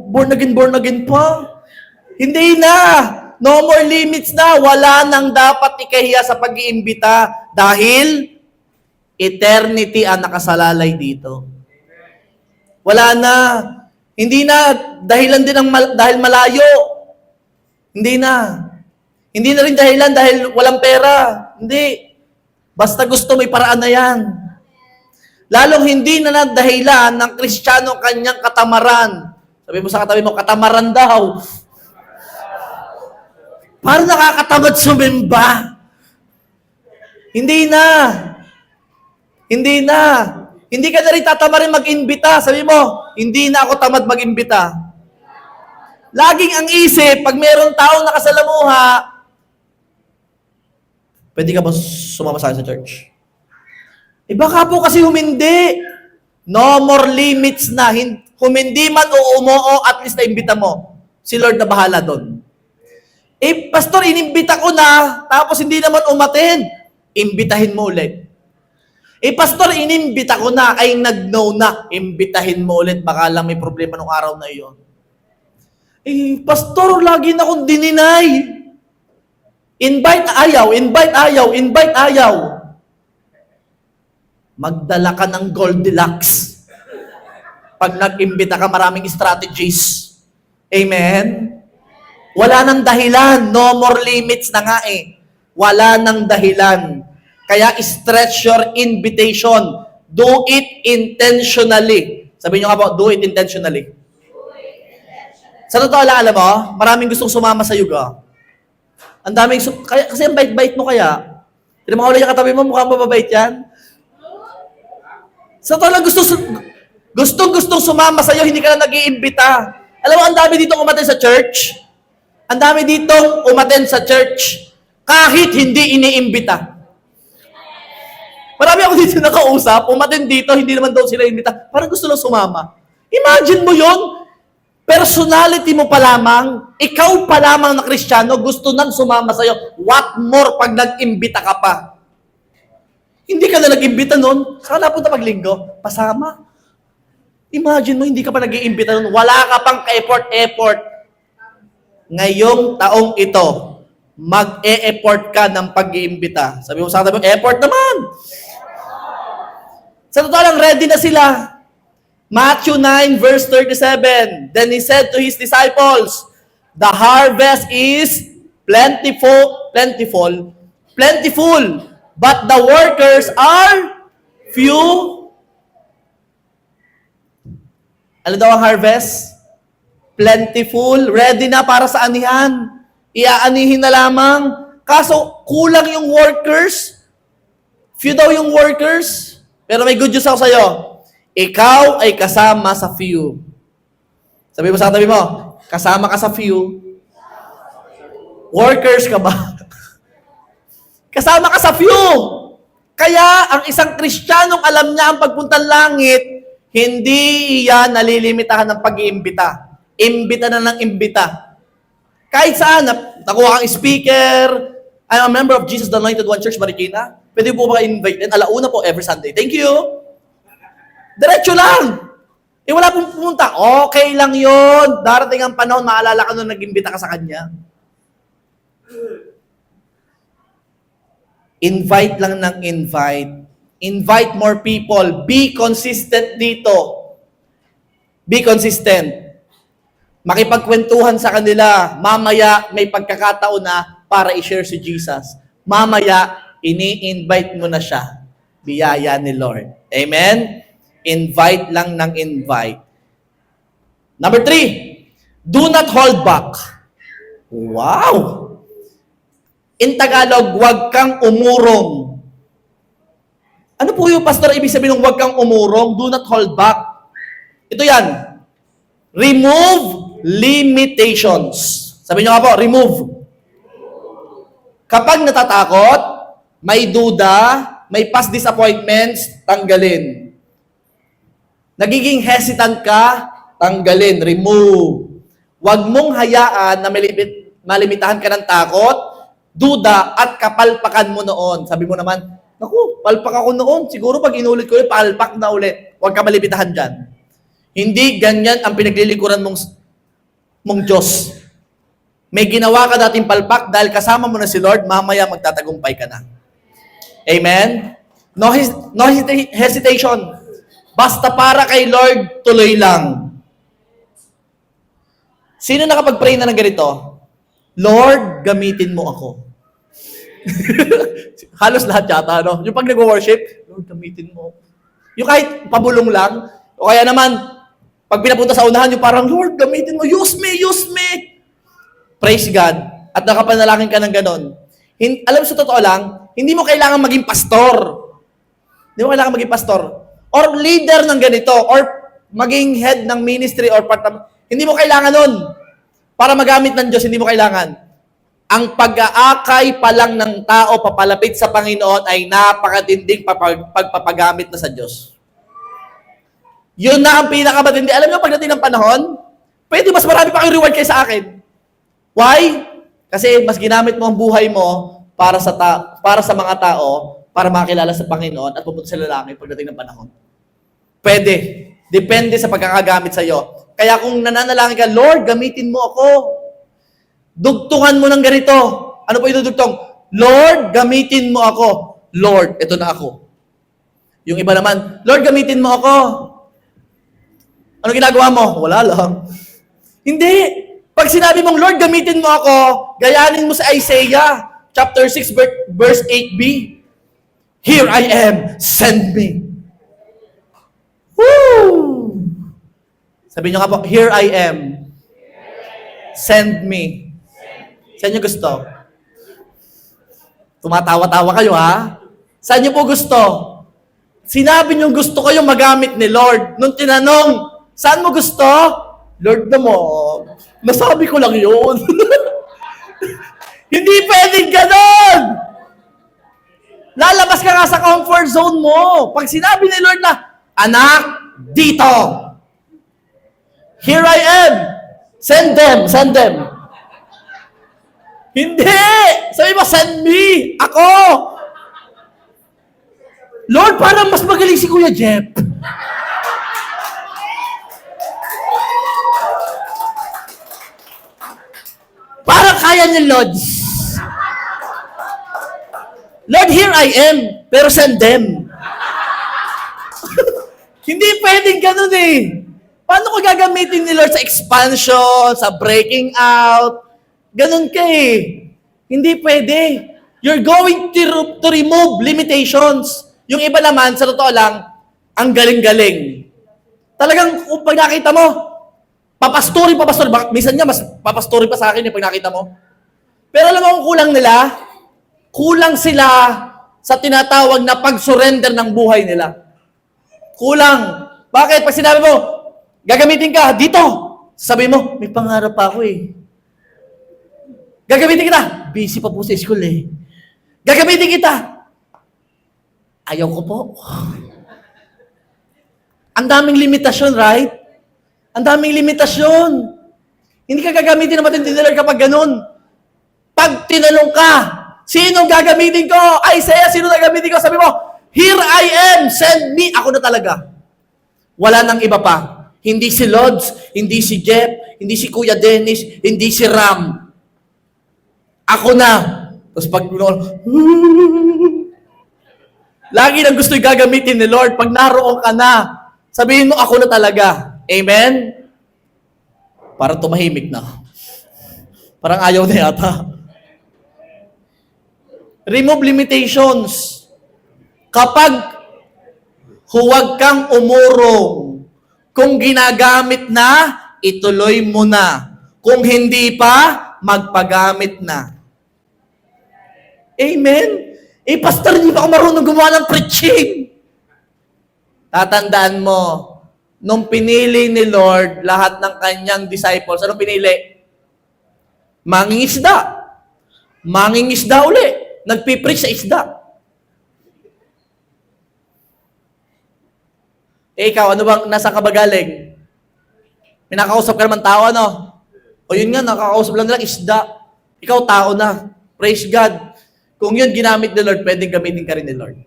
Born again pa. Hindi na. No more limits na. Wala nang dapat ikahiya sa pag-iimbita. Dahil eternity ang nakasalalay dito. Wala na. Hindi na dahilan din dahil malayo. Hindi na. Hindi na rin dahilan dahil walang pera. Hindi. Basta gusto may paraan na yan. Lalong hindi na dahilan ng Kristiyano kanyang katamaran. Sabi mo sa katabi mo, katamaran daw. Parang nakakatamad sumimba. Hindi na. Hindi na. Hindi ka na rin tatamarin mag-imbita. Sabi mo, hindi na ako tamad mag-imbita. Laging ang isip, pag mayroong taong nakasalamuha, pwede ka ba sumama sa akin sa church? Baka po kasi humindi. No more limits na. Humindi man o umoo, at least na-imbita mo. Si Lord na bahala doon. Pastor, inimbita ko na, tapos hindi naman umattend. Imbitahin mo ulit. Pastor, inimbita ko na, ay nag-no na. Imbitahin mo ulit, baka lang may problema nung araw na iyon. Pastor, lagi na akong dininay. Invite ayaw. Magdala ka ng Goldilocks. Pag nag-imbita ka, maraming strategies. Amen? Wala nang dahilan. No more limits na nga eh. Wala nang dahilan. Kaya stretch your invitation. Do it intentionally. Sabihin nyo nga po, do it intentionally. Sa totoo lang, alam mo, maraming gustong sumama sa yuga. Ang daming, kasi ang bait-bait mo kaya. Hindi mo yung katabi mo, mukhang mababait yan. Sa totoo lang, gustong sumama sa iyo, hindi ka na nag-iimbita. Alam mo, ang dami ditong umaten sa church. Ang dami ditong umaten sa church. Kahit hindi iniimbita. Marami ako dito nakausap, umatin dito, hindi naman daw sila imbita. Parang gusto lang sumama. Imagine mo yon, personality mo pa lamang, ikaw pa lamang na Kristiyano, gusto nang sumama sa'yo. What more pag nag-imbita ka pa? Hindi ka na nag-imbita nun, saan napunta paglinggo? Pasama. Imagine mo, hindi ka pa nag-iimbita nun, wala ka pang ka-effort. Ngayong taong ito, mag-e-effort ka ng pag-iimbita. Sabi mo sa akin, effort naman! Sa totoo lang, ready na sila. Matthew 9 verse 37. Then he said to his disciples, the harvest is plentiful, but the workers are few. Ano daw ang harvest? Plentiful, ready na para sa anihan. Iaanihin na lamang. Kaso, kulang yung workers. Few daw yung workers. Pero may good news ako sa'yo. Ikaw ay kasama sa few. Sabi mo sa katabi mo, kasama ka sa few. Workers ka ba? Kasama ka sa few. Kaya, ang isang Kristiyanong alam niya ang pagpuntang langit, hindi iyan nalilimitahan ng pag-iimbita. Imbita na ng imbita. Kahit saan, nakuha kang speaker, I'm a member of Jesus the Anointed One Church, Marikina. Pwede po ba invite din? Alauna po every Sunday. Thank you. Diretso lang. Wala pong pumunta. Okay lang yon. Darating ang panahon, maalala ka nung nag-imbita ka sa kanya. Invite lang ng invite. Invite more people. Be consistent dito. Be consistent. Makipagkwentuhan sa kanila. Mamaya may pagkakataon na para i-share si Jesus. Mamaya, ini-invite mo na siya. Biyaya ni Lord. Amen? Invite lang ng invite. Number 3, do not hold back. Wow! In Tagalog, huwag kang umurong. Ano po yung pastor ibig sabihin ng huwag kang umurong? Do not hold back. Ito yan. Remove limitations. Sabi nyo nga po, remove. Kapag natatakot, may duda, may past disappointments, tanggalin. Nagiging hesitant ka, tanggalin, remove. Huwag mong hayaan na malimitahan ka ng takot, duda, at kapalpakan mo noon. Sabi mo naman, naku, palpak ako noon. Siguro pag inulit ko yun, palpak na ulit. Huwag ka malimitahan dyan. Hindi ganyan ang pinaglilikuran mong Diyos. May ginawa ka dating palpak dahil kasama mo na si Lord, mamaya magtatagumpay ka na. Amen? No hesitation. Basta para kay Lord, tuloy lang. Sino nakapag-pray na ng ganito? Lord, gamitin mo ako. Halos lahat yata, no? Yung pag nag-worship, Lord, gamitin mo. Yung kahit pabulong lang, o kaya naman, pag pinapunta sa unahan, yung parang, Lord, gamitin mo, use me, use me. Praise God. At nakapanalangin ka ng ganon. Alam mo, sa totoo lang, hindi mo kailangan maging pastor. Hindi mo kailangan maging pastor. Or leader ng ganito. Or maging head ng ministry or part of... Hindi mo kailangan nun. Para magamit ng Diyos, hindi mo kailangan. Ang pag-aakay pa lang ng tao papalapit sa Panginoon ay napakatinding pagpapagamit na sa Diyos. Yun na ang pinakamatindi. Alam niyo, pagdating ng panahon, pwede mas marami pa kayong reward kayo sa akin. Why? Kasi mas ginamit mo ang buhay mo para sa mga tao, para makilala sa Panginoon at pupunta sa lalaki pagdating ng panahon. Pwede. Depende sa pagkakagamit sa iyo. Kaya kung nananalangin ka, Lord, gamitin mo ako. Dugtungan mo ng ganito. Ano po yung dugtong? Lord, gamitin mo ako. Lord, ito na ako. Yung iba naman, Lord, gamitin mo ako. Ano ginagawa mo? Wala lang. Hindi. Pag sinabi mong, Lord, gamitin mo ako, gayanin mo sa Isaiah, chapter 6, verse 8b. Here I am, send me. Woo! Sabi nyo nga po, here I am, send me. Saan nyo gusto? Tumatawa-tawa kayo, ha? Saan nyo po gusto? Sinabi nyo gusto kayo magamit ni Lord. Nung tinanong, saan mo gusto? Lord naman, nasabi ko lang yun. Hindi pwedeng ganon! Lalabas ka nga sa comfort zone mo. Pag sinabi ni Lord na, anak, dito. Here I am. Send them, send them. Hindi! Sabi mo, send me! Ako! Lord, parang mas magaling si Kuya Jeff. Parang kaya ni Lord. Lord, here I am, pero send them. Hindi pwedeng ganun eh. Paano ko gagamitin ni Lord sa expansion, sa breaking out? Ganun ka eh. Hindi pwede. You're going to remove limitations. Yung iba naman, sa totoo lang, ang galing-galing. Talagang kung pag nakita mo, papastorin. Minsan nga, mas papastorin pa sa akin pag nakita mo. Pero alam mo kung kulang nila? Kulang sila sa tinatawag na pag-surrender ng buhay nila. Kulang. Bakit? Pag sinabi mo, gagamitin ka, dito. Sabi mo, may pangarap pa ako eh. Gagamitin kita. Busy pa po sa school eh. Gagamitin kita. Ayaw ko po. Ang daming limitasyon, right? Ang daming limitasyon. Hindi ka gagamitin na matindi na kapag ganun. Pag tinanong ka, sino gagamitin ko? Isaiah, sino gagamitin ko? Sabi mo, here I am, send me. Ako na talaga. Wala nang iba pa. Hindi si Lods, hindi si Jeff, hindi si Kuya Dennis, hindi si Ram. Ako na. Tapos pag lagi nang gusto yung gagamitin ni Lord, pag naroon ka na, sabihin mo, ako na talaga. Amen? Parang tumahimik na. Parang ayaw na yata. Remove limitations. Kapag huwag kang umurong, kung ginagamit na, ituloy mo na. Kung hindi pa, magpagamit na. Amen? Pastor, hindi pa ako marunong gumawa ng preaching. Tatandaan mo, nung pinili ni Lord lahat ng kanyang disciples, anong pinili? Mangingisda. Mangingisda uli. Nagpipreach sa isda. Ikaw, ano bang, nasa ka ba galing? May nakakausap ka naman tao, ano? O yun nga, nakakausap lang nilang isda. Ikaw, tao na. Praise God. Kung yun ginamit ni Lord, pwedeng gamitin ka rin ni Lord.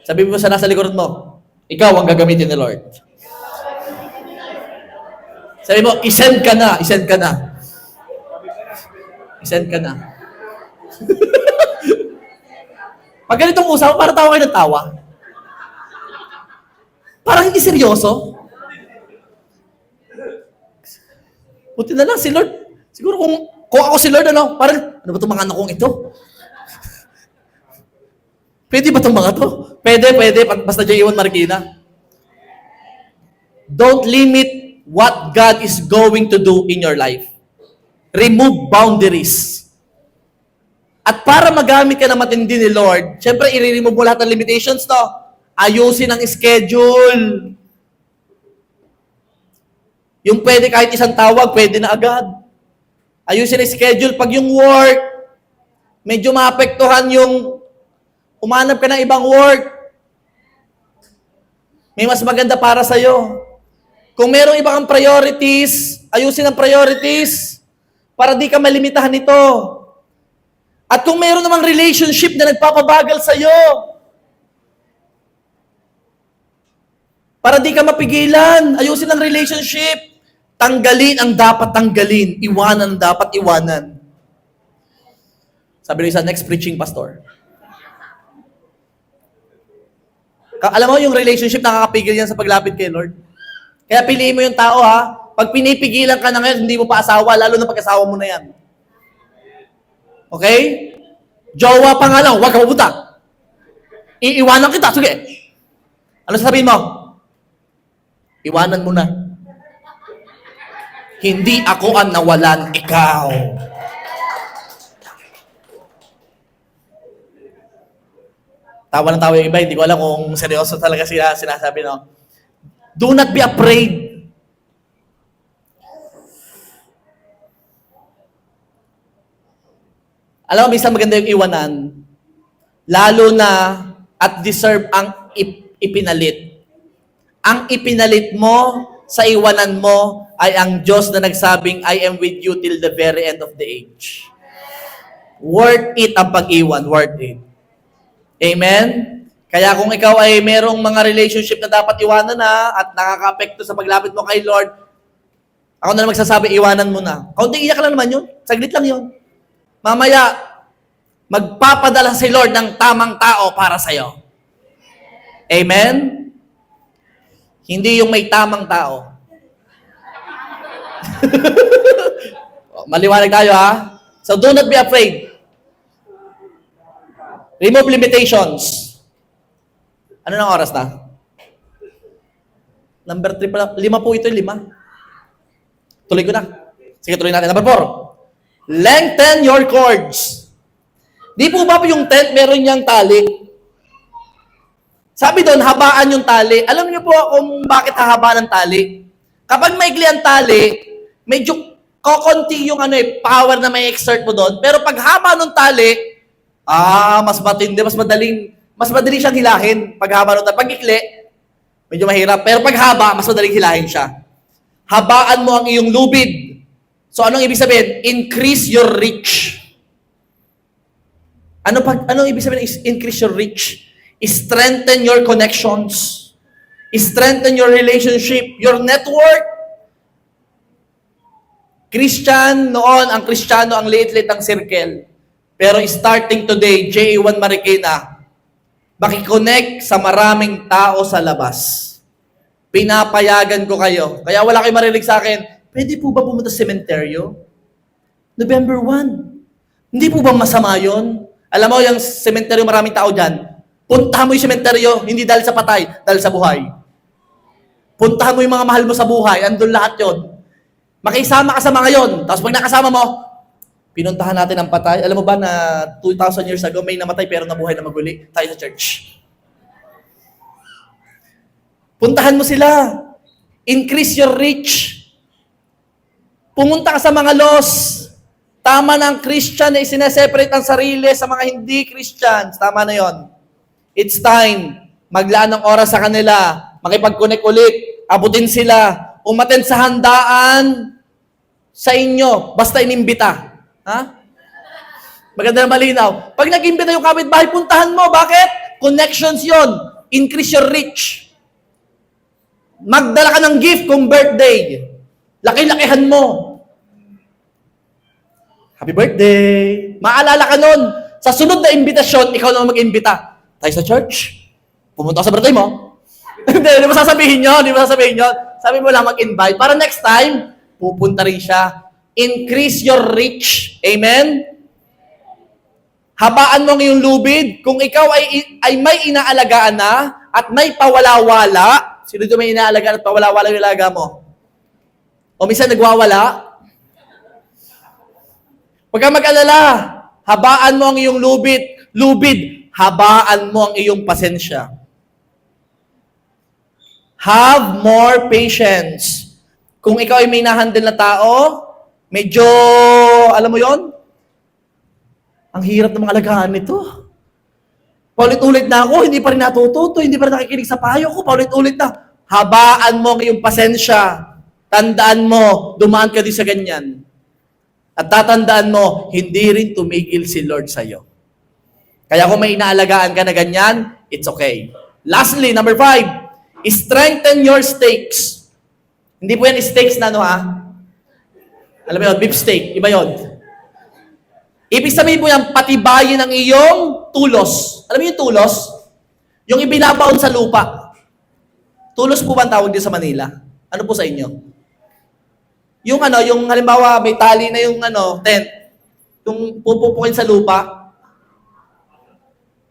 Sabi mo sa nasa likod mo, ikaw ang gagamitin ni Lord. Sabi mo, isend ka na, isend ka na. Isend ka na. Pag ganitong usap, para tawa kayo ng tawa. Parang hindi seryoso. Buti na lang si Lord. Siguro kung ako si Lord, parang, ano ba itong mga anak kong ito? Pwede ba itong mga to? Pwede. Basta dyan iwan Marikina. Don't limit what God is going to do in your life. Remove boundaries. At para magamit ka na matindi ni Lord, syempre, i-remove mo lahat ng limitations, no? Ayusin ang schedule. Yung pwede kahit isang tawag, pwede na agad. Ayusin ang schedule. Pag yung work, medyo maapektuhan yung umanap ka ng ibang work. May mas maganda para sa'yo. Kung merong ibang priorities, ayusin ang priorities para di ka malimitahan nito. At kung meron namang relationship na nagpapabagal sa'yo, para di ka mapigilan, ayusin ang relationship. Tanggalin ang dapat tanggalin. Iwanan ang dapat iwanan. Sabi rin sa next preaching pastor. Alam mo yung relationship, nakakapigil yan sa paglapit kay Lord. Kaya piliin mo yung tao ha. Pag pinipigilan ka na ngayon, hindi mo pa asawa, lalo na pag-asawa mo na yan. Okay? Jowa pa nga lang, huwag ka mabuta. Iiwanan kita, sige. Ano sasabihin mo? Iwanan mo na. Hindi ako ang nawalan, ikaw. Tawa ng tawa yung iba, hindi ko alam kung seryoso talaga sila sinasabi, no? Do not be afraid. Alam mo, minsan maganda yung iwanan lalo na at deserve ang ipinalit. Ang ipinalit mo sa iwanan mo ay ang Diyos na nagsabing, I am with you till the very end of the age. Worth it ang pag-iwan, worth it. Amen? Kaya kung ikaw ay merong mga relationship na dapat iwanan na at nakaka-apekto sa paglapit mo kay Lord, ako na magsasabi, iwanan mo na. Kaunting iyak lang naman yun. Saglit lang yun. Mamaya, magpapadala si Lord ng tamang tao para sa'yo. Amen? Hindi yung may tamang tao. Maliwanag tayo ha. So do not be afraid. Remove limitations. Ano nang oras na? Number 3 pala. 5 po ito, 5. Tuloy ko na. Sige, tuloy natin. Number 4. Lengthen your cords. Di po ba yung tent, meron niyang tali? Sabi doon, habaan yung tali. Alam niyo po kung bakit hahaba ng tali? Kapag maikli ang tali, medyo kokonti yung power na may exert mo doon. Pero pag haba ng tali, mas matindi, mas madali siyang hilahin. Pag haba ng tali, pag ikli, medyo mahirap. Pero pag haba, mas madaling hilahin siya. Habaan mo ang iyong lubid. So anong ibig sabihin? Increase your reach. Anong ibig sabihin increase your reach? Strengthen your connections. Strengthen your relationship, your network. Christian, noon, ang Kristiyano, ang liit-liit ang circle. Pero starting today, J1 Marikina, makikonnect sa maraming tao sa labas. Pinapayagan ko kayo. Kaya wala kayo marinig sa akin, pwede po ba pumunta sa sementeryo? November 1. Hindi po ba masama yun? Alam mo, yung sementeryo, maraming tao dyan. Puntahan mo yung sementeryo, hindi dahil sa patay, dahil sa buhay. Puntahan mo yung mga mahal mo sa buhay, andun lahat yon. Makisama ka sa mga yon. Tapos pag nakasama mo, pinuntahan natin ang patay. Alam mo ba na 2,000 years ago, may namatay pero nabuhay na maguli tayo sa church. Puntahan mo sila. Increase your reach. Pumunta ka sa mga lost. Tama na ang Christian na isineseparate ang sarili sa mga hindi Christians. Tama na yon. It's time. Maglaan ng oras sa kanila. Makipag-connect ulit. Abutin sila. Umattend sa handaan sa inyo. Basta inimbita. Ha? Maganda na malinaw. Pag nag-imbita yung kapitbahay, puntahan mo. Bakit? Connections yon. Increase your reach. Magdala ka ng gift kung birthday. Laki-lakihan mo. Happy birthday. Maalala ka nun. Sa sunod na imbitasyon, ikaw naman mag-imbita. Tayo sa church. Pumunta ka sa birthday mo. Hindi mo sasabihin yun. Sabi mo lang mag-invite. Para next time, pupunta rin siya. Increase your reach. Amen? Habaan mo ang iyong lubid. Kung ikaw ay may inaalagaan na at may pawala-wala, sino dito may inaalagaan at pawala-wala yung alaga mo? O minsan nagwawala? Huwag kang mag-alala. Habaan mo ang iyong lubid. Habaan mo ang iyong pasensya. Have more patience. Kung ikaw ay may nahandle na tao, medyo, alam mo yon, ang hirap ng mga alagaan nito. Paulit-ulit na ako, hindi pa rin natututo, hindi pa rin nakikinig sa payo ko, paulit-ulit na. Habaan mo ang iyong pasensya. Tandaan mo, dumaan ka din sa ganyan. At tatandaan mo, hindi rin tumigil si Lord sa'yo. Kaya kung may inaalagaan ka na ganyan, it's okay. Lastly, number 5, strengthen your stakes. Hindi po yan steaks na Alam mo yun, beef steak. Iba yun. Ibig sabihin po yan, patibayin ang iyong tulos. Alam mo yung tulos? Yung ibinabaon sa lupa. Tulos po ba ang tawag din sa Manila? Ano po sa inyo? Yung yung halimbawa, may tali na yung tent. Yung pupupukin sa lupa.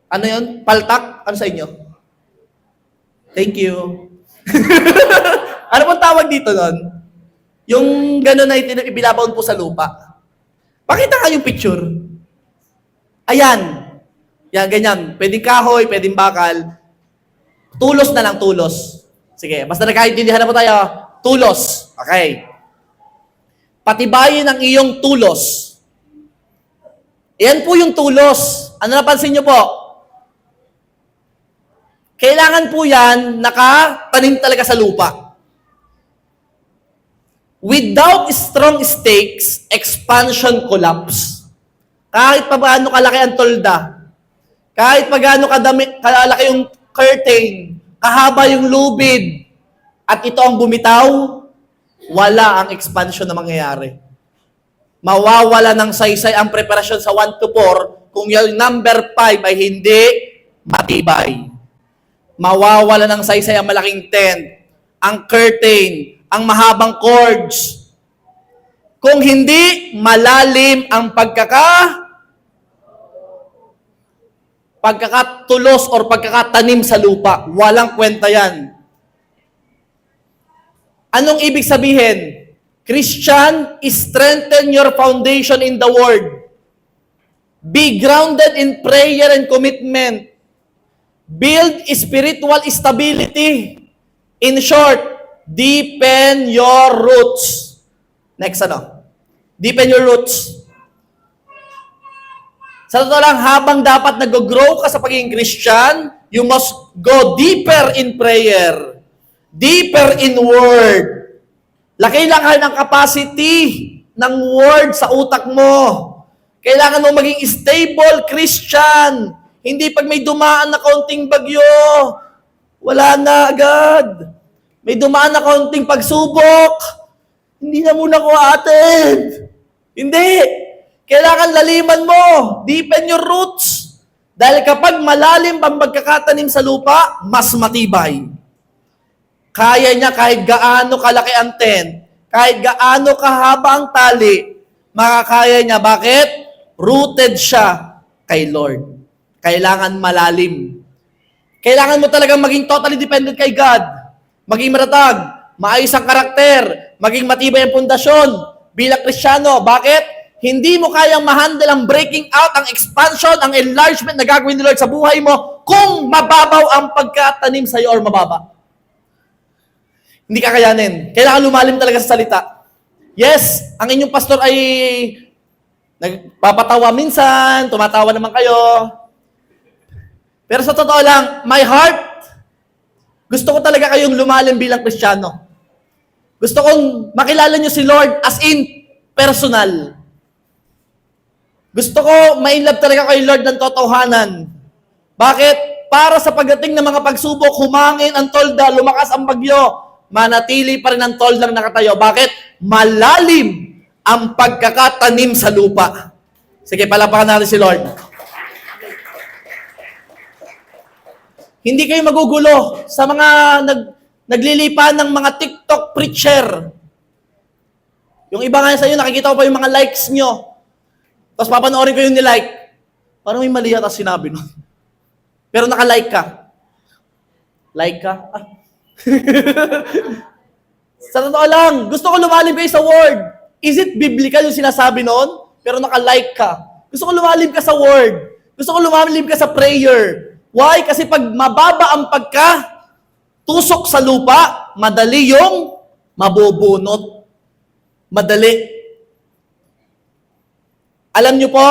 Ano yun? Paltak? Ano sa inyo? Thank you. Ano pong tawag dito nun? Yung gano'n na ibinabaon po sa lupa. Pakita nga yung picture. Ayan. Yan, ganyan. Pwedeng kahoy, pwedeng bakal. Tulos na lang, tulos. Sige, basta nagkaintindihan na po tayo. Tulos. Okay. Patibayin ang iyong tulos. Yan po yung tulos. Ano napansin nyo po? Kailangan po yan nakatanim talaga sa lupa. Without strong stakes, expansion collapse. Kahit pa gaano kalaki ang tolda, kahit pa gaano kalaki yung curtain, kahaba yung lubid, at ito ang bumitaw, wala ang expansion na mangyayari. Mawawala ng saysay ang preparasyon sa 1 to 4 kung yung number 5 ay hindi matibay. Mawawala ng saysay ang malaking tent, ang curtain, ang mahabang cords. Kung hindi malalim ang pagkakatulos or pagkakatanim sa lupa, walang kwenta yan. Anong ibig sabihin? Christian, strengthen your foundation in the Word. Be grounded in prayer and commitment. Build spiritual stability. In short, deepen your roots. Next Deepen your roots. Sa totoo lang, habang dapat nag-grow ka sa pagiging Christian, you must go deeper in prayer. Deeper in Word. Kailangan ng capacity ng Word sa utak mo. Kailangan mo maging stable Christian. Hindi pag may dumaan na kaunting bagyo, wala na agad. May dumaan na kaunting pagsubok, hindi na muna ko attend. Hindi. Kailangan laliman mo. Deepen your roots. Dahil kapag malalim ang pagkakatanim sa lupa, mas matibay. Kaya niya kahit gaano kalaki ang tent, kahit gaano kahaba ang tali, makakaya niya. Bakit? Rooted siya kay Lord. Kailangan malalim. Kailangan mo talagang maging totally dependent kay God. Maging matatag, maayos ang karakter, maging matibay ang pundasyon bilang Kristiyano. Bakit? Hindi mo kayang ma-handle ang breaking out, ang expansion, ang enlargement na gagawin ni Lord sa buhay mo kung mababaw ang pagkatanim sa iyo or mababa. Hindi kakayanin. Kailangan lumalim talaga sa salita. Yes, ang inyong pastor ay nagpapatawa minsan, tumatawa naman kayo. Pero sa totoo lang, my heart, gusto ko talaga kayong lumalim bilang Kristiyano. Gusto kong makilala nyo si Lord as in personal. Gusto ko ma-inlove talaga kay Lord ng totohanan. Bakit? Para sa pagdating ng mga pagsubok, humangin ang tolda, lumakas ang bagyo, manatili pa rin ang toldang nakatayo. Bakit? Malalim ang pagkakatanim sa lupa. Sige, palapakan natin si Lord. Hindi kayo magugulo sa mga naglilipa ng mga TikTok preacher. Yung iba nga sa inyo, nakikita ko pa yung mga likes nyo. Tapos papanoorin ko yung nilike. Parang may mali yata sinabi nun. Pero naka-like ka. Like ka? Ah. Sa totoo lang, gusto ko lumalim kayo sa Word. Is it biblical yung sinasabi nun? Pero naka-like ka. Gusto ko lumalim ka sa Word. Gusto ko lumalim ka sa prayer. Why? Kasi pag mababa ang tusok sa lupa, madali yung mabubunot. Madali. Alam nyo po,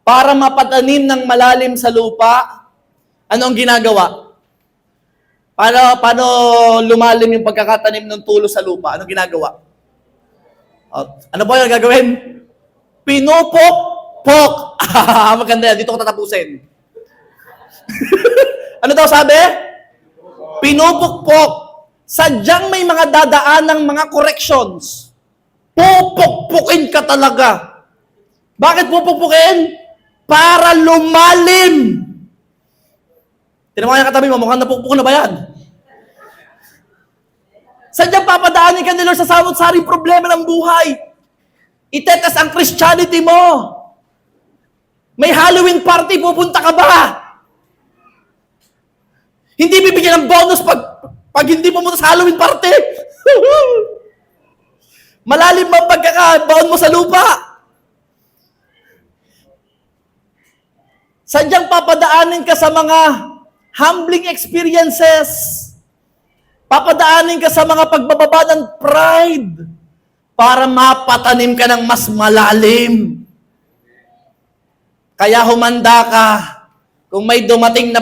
para mapatanim ng malalim sa lupa, ano ang ginagawa? Paano lumalim yung pagkakatanim ng tulo sa lupa? Ano ginagawa? Ano po yung gagawin? Pinupok-pok. Maganda yan. Dito ko tatapusin. Ano daw sabi? Pinupukpok. Sadyang may mga dadaan ng mga corrections. Pupukpukin ka talaga. Bakit pupukpukin? Para lumalim. Tinawag yung katabi mo, mukhang napukpuk na ba yan? Sadyang papadaanin ka ni Lord sa samot-saring problema ng buhay. Itetas ang Christianity mo. May Halloween party, pupunta ka ba? Hindi bibigyan ng bonus pag hindi pumunta sa Halloween party. Malalim ang pagkakabaon mo sa lupa. Sadyang papadaanin ka sa mga humbling experiences. Papadaanin ka sa mga pagbababa ng pride para mapatanim ka ng mas malalim. Kaya humanda ka kung may dumating na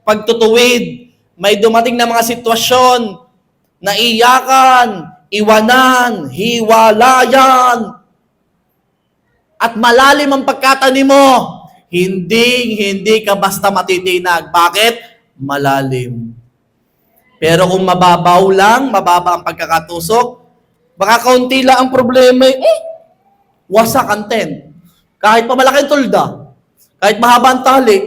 pagtutuwid, may dumating na mga sitwasyon na iyakan, iwanan, hiwalayan, at malalim ang pagkatanim mo, hindi ka basta matitinag. Bakit? Malalim. Pero kung mababaw lang, mababa ang pagkakatusok, baka kaunti lang ang problema, wasak ang tent. Kahit pa malaki ang tulda, kahit mahaba ang tali.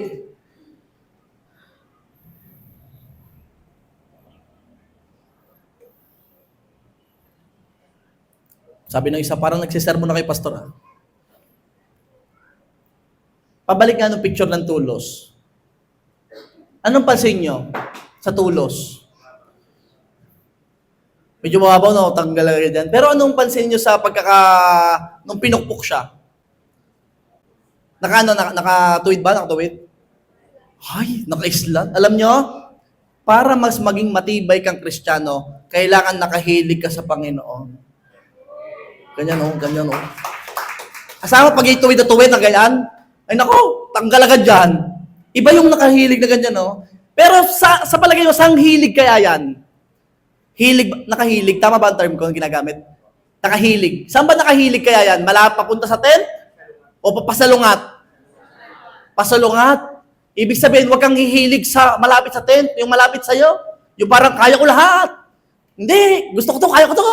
Sabi ng isa, parang nagsisermon na kay pastor. Pabalik nga ng picture ng tulos. Anong pansin nyo sa tulos? Medyo mababaw, no? Tanggal agad yan. Pero anong pansin nyo sa nung pinukpok siya? Nakatuwid ba? Nakatuwid? Ay, naka-islan. Alam nyo, para mas maging matibay kang Kristiyano, kailangan nakahilig ka sa Panginoon. Ganyan, ganyan, Asama pag ituwid na tuwid, ganyan, ay nako, tanggal agad dyan. Iba yung nakahilig na ganyan, Pero sa palagay mo, saan hilig kaya yan? Nakahilig, tama ba ang term ko ginagamit? Nakahilig. Saan ba nakahilig kaya yan? Papunta sa tent? O pasalungat? Pasalungat. Ibig sabihin, huwag kang hihilig sa malapit sa tent, yung malapit sa'yo. Yung parang, kaya ko lahat. Hindi. Gusto ko to, kaya ko to.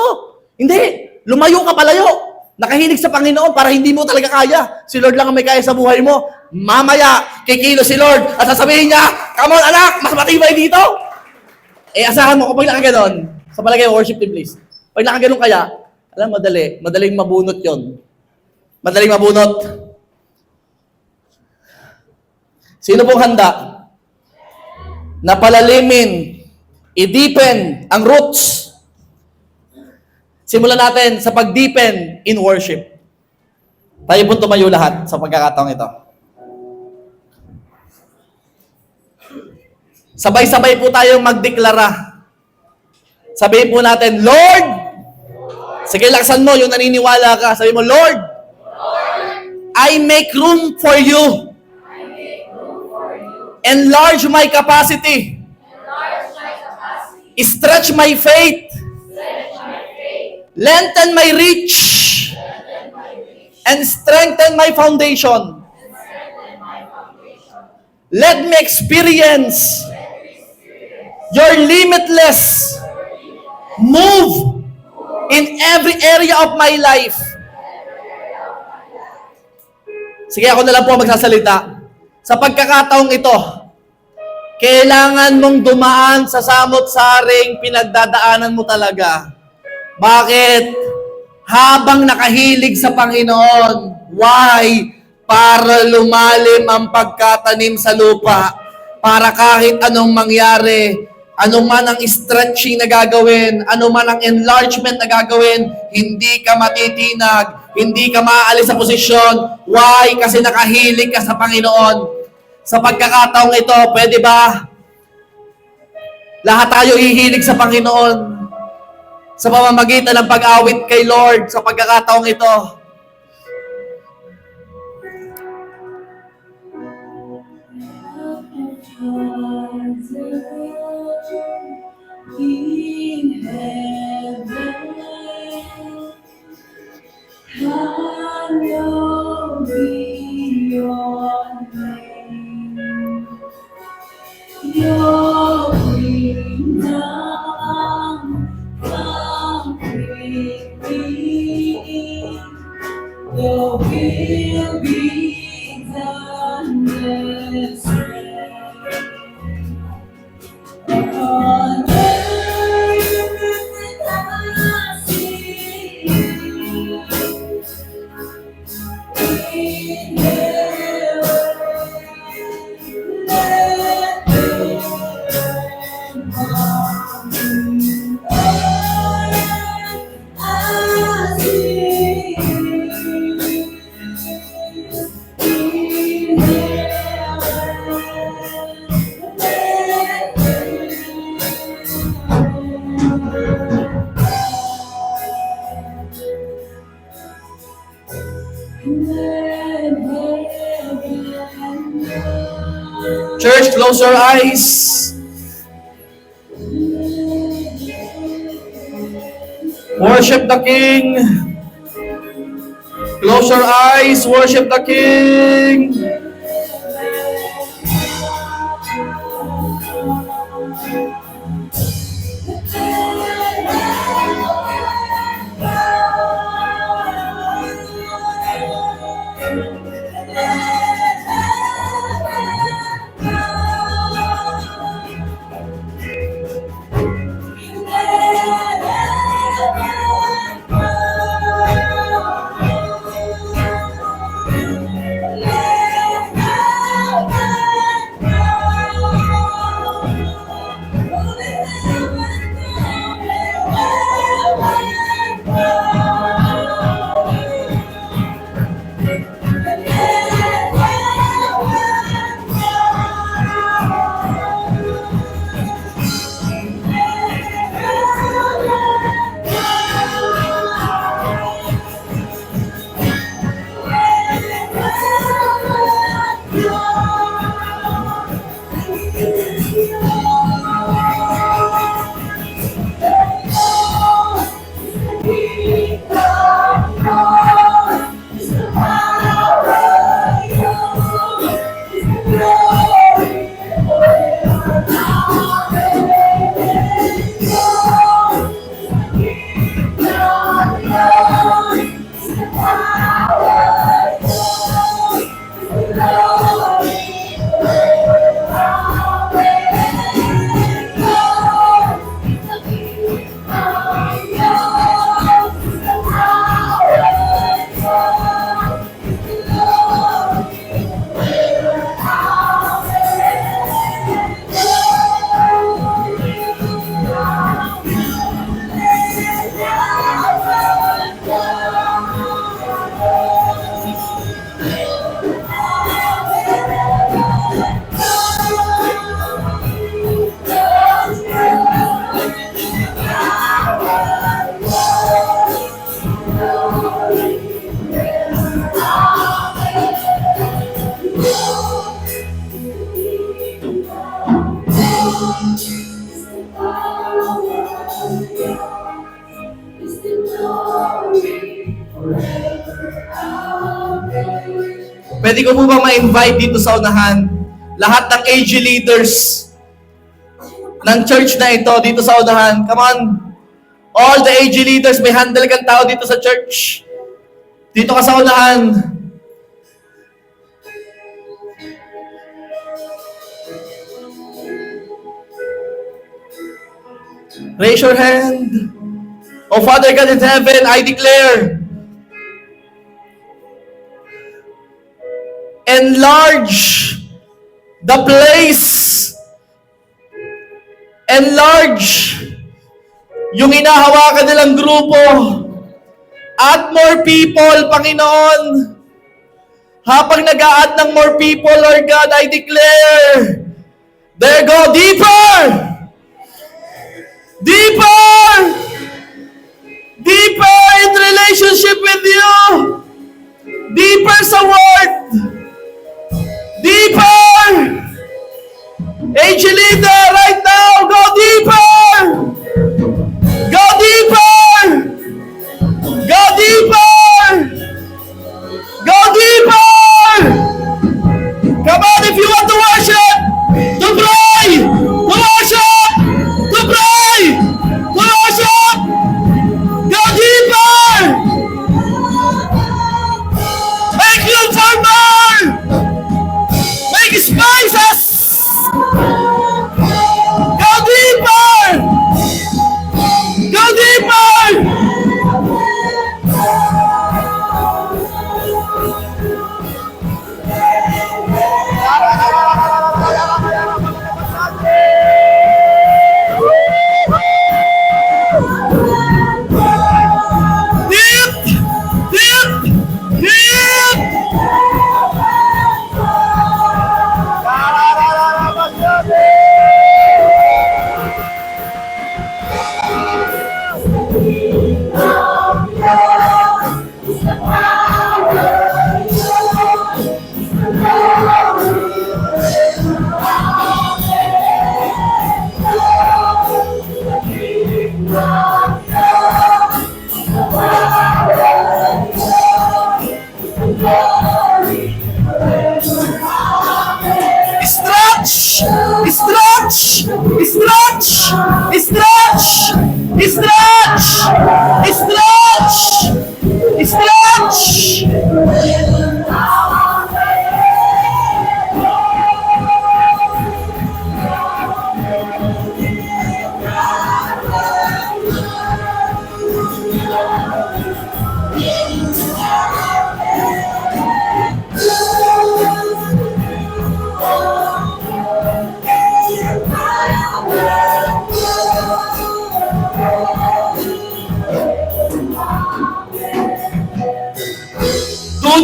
Hindi. Lumayo ka palayo. Nakahilig sa Panginoon para hindi mo talaga kaya. Si Lord lang ang may kaya sa buhay mo. Mamaya, kikilo si Lord at sasabihin niya, come on anak, mas matibay dito. Asahan mo, kapag nakaganon, sa palagay, worship team please. Pag nakaganon kaya, alam, madaling mabunot yon. Madaling mabunot. Sino pong handa na palalimin, i-deepen ang roots? Simulan natin sa pag-deepen in worship. Tayo po tumayo lahat sa pagkakataong ito. Sabay-sabay po tayong magdeklara. Sabihin po natin, Lord! Sige, laksan mo yung naniniwala ka. Sabihin mo, Lord! I make room for you. Enlarge my capacity. Stretch my faith. Lengthen my reach. And strengthen my foundation. Let me experience your limitless move in every area of my life. Sige, ako na lang po magsasalita. Sa pagkakataong ito, kailangan mong dumaan sa samot-saring pinagdadaanan mo talaga. Bakit? Habang nakahilig sa Panginoon. Why? Para lumalim ang pagkatanim sa lupa. Para kahit anong mangyari, anuman ang stretching na gagawin, anuman ang enlargement na gagawin, hindi ka matitinag, hindi ka maaalis sa posisyon. Why? Kasi nakahilig ka sa Panginoon. Sa pagkakataong ito, pwede ba? Lahat tayo hihilig sa Panginoon. Sa pamamagitan ng pag-awit kay Lord sa pagkakataong ito. In heaven, hallowed be your name. Your kingdom come quickly. Your will be done this way. On earth as it is in heaven, let your reign come on earth as it is Church, close your eyes. Worship the King. Close your eyes. Worship the King. Pwede ko po ba ma-invite dito sa unahan lahat ng AG leaders ng church na ito dito sa unahan? Come on. All the AG leaders, may handle kang tao dito sa church. Dito ka sa unahan. Raise your hand. Oh Father God in heaven, I declare, enlarge the place. Enlarge yung inahawakan nilang grupo. Add more people, Panginoon. Habang nag-a-add ng more people, Lord God, I declare, there go deeper! Deeper! Deeper in relationship with you! Deeper sa Word! Deeper! AG leader, right now, go deeper! Go deeper! Go deeper! Go deeper! Come on, if you want to worship, to pray, to worship, to pray, to worship, go deeper! Make room for more! Make spaces!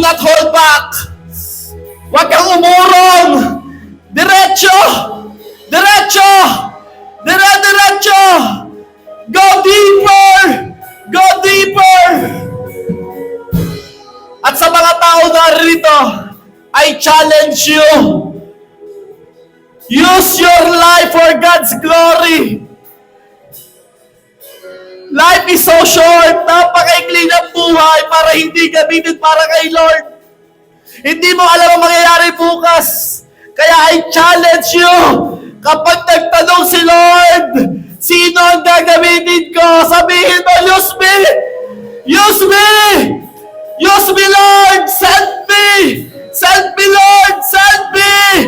not hold back. Huwag kang umurong. Diretso! Diretso! Diretso! Go deeper! Go deeper! At sa mga tao narito, I challenge you. Use your life for God's glory. Life is so short. Napakaikli ng buhay para hindi gamitin para kay Lord. Hindi mo alam ang mangyayari bukas. Kaya I challenge you. Kapag nagtanong si Lord, sino ang gagamitin ko? Sabihin mo, use me! Use me! Use me, Lord! Send me! Send me, Lord! Send me!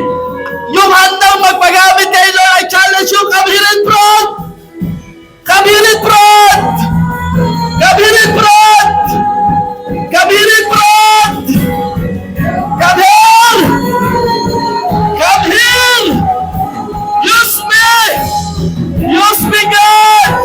Yung handang magpagamit kay Lord, I challenge you, come here in front! Come here in front! Come here in front! Come here in front! Come here! Come here! Use me! Use me, God!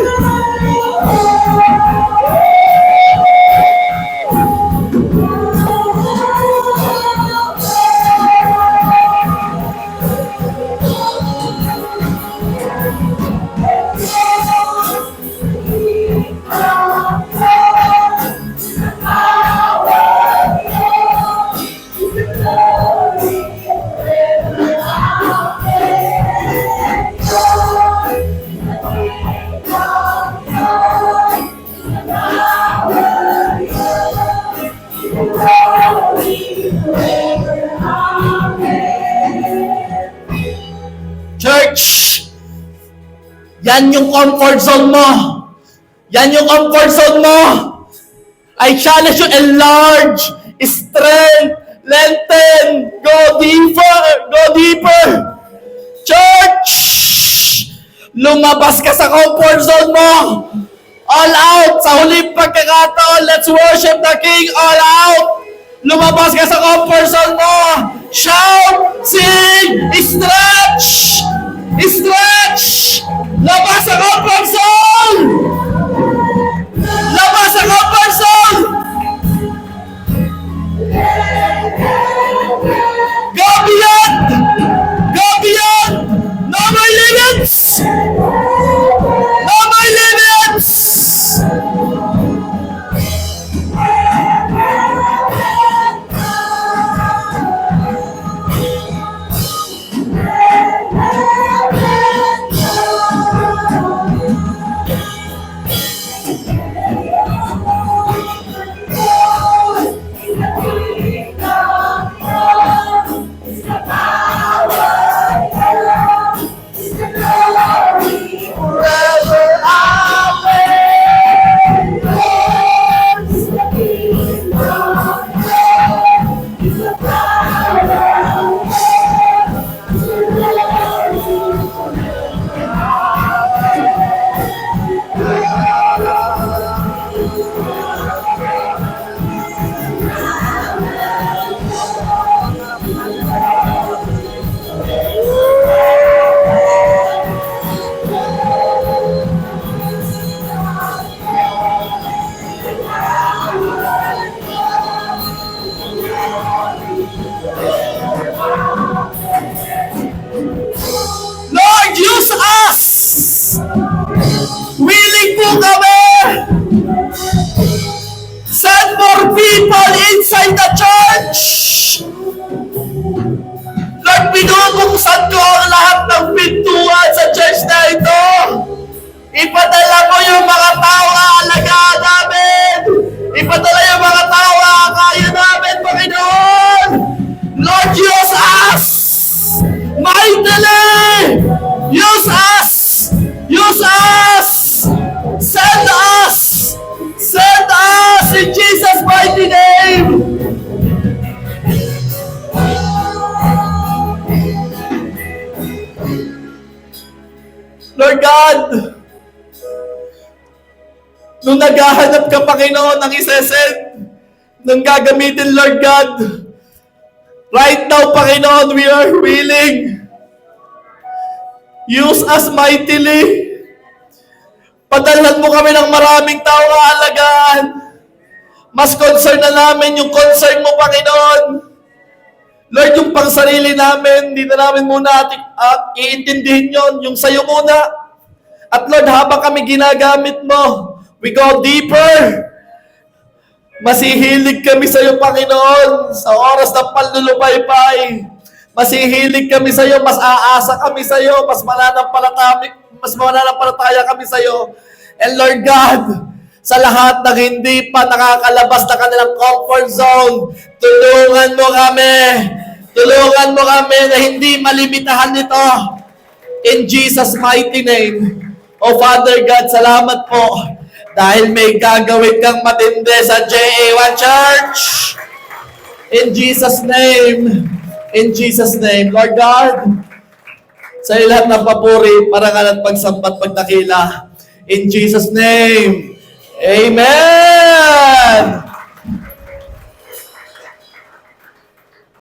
Church, yan yung comfort zone mo. Yan yung comfort zone mo. I challenge you, enlarge, strength, lengthen, go deeper, go deeper. Church, lumabas ka sa comfort zone mo. All out, sa huling pagkakataon, let's worship the King all out. Lumabas ka sa comfort zone mo. Shout, sing, stretch, stretch. Labas sa comfort zone. Labas sa comfort zone. Go beyond. Go beyond. No more limits. No more limits. Binubuksan ko ang lahat ng pintuan sa church na ito. Ipadala mo yung mga tao na alagaan namin. Ipadala yung mga tao na kaya namin, Panginoon. Lord, use us mightily. Use us. Use us. Send us. Send us in Jesus' mighty name. Lord God, nung naghahanap ka, Panginoon, ng isesend, nung gagamitin, Lord God, right now, Panginoon, we are willing. Use us mightily. Padalhan mo kami ng maraming tao na alagaan. Mas concern na namin yung concern mo, Panginoon. Lord, yung pang sarili namin, hindi na namin muna iintindihin yon, yung sa'yo muna. At Lord, habang kami ginagamit mo, we go deeper. Masihilig kami sa iyo, Panginoon, sa oras ng panlulubaypay. Masihilig kami sa iyo, mas aasa kami sa iyo, mas mananampalataya kami sa iyo. And Lord God, sa lahat ng hindi pa nakakalabas na kanilang comfort zone, tulungan mo kami. Tulungan mo kami na hindi malimitahan nito. In Jesus' mighty name. Oh Father God, salamat po. Dahil may gagawin kang matindi sa JA1 Church. In Jesus' name. In Jesus' name. Lord God, sa lahat ng papuri, parangal at pagsampat, pagdakila. In Jesus' name. Amen!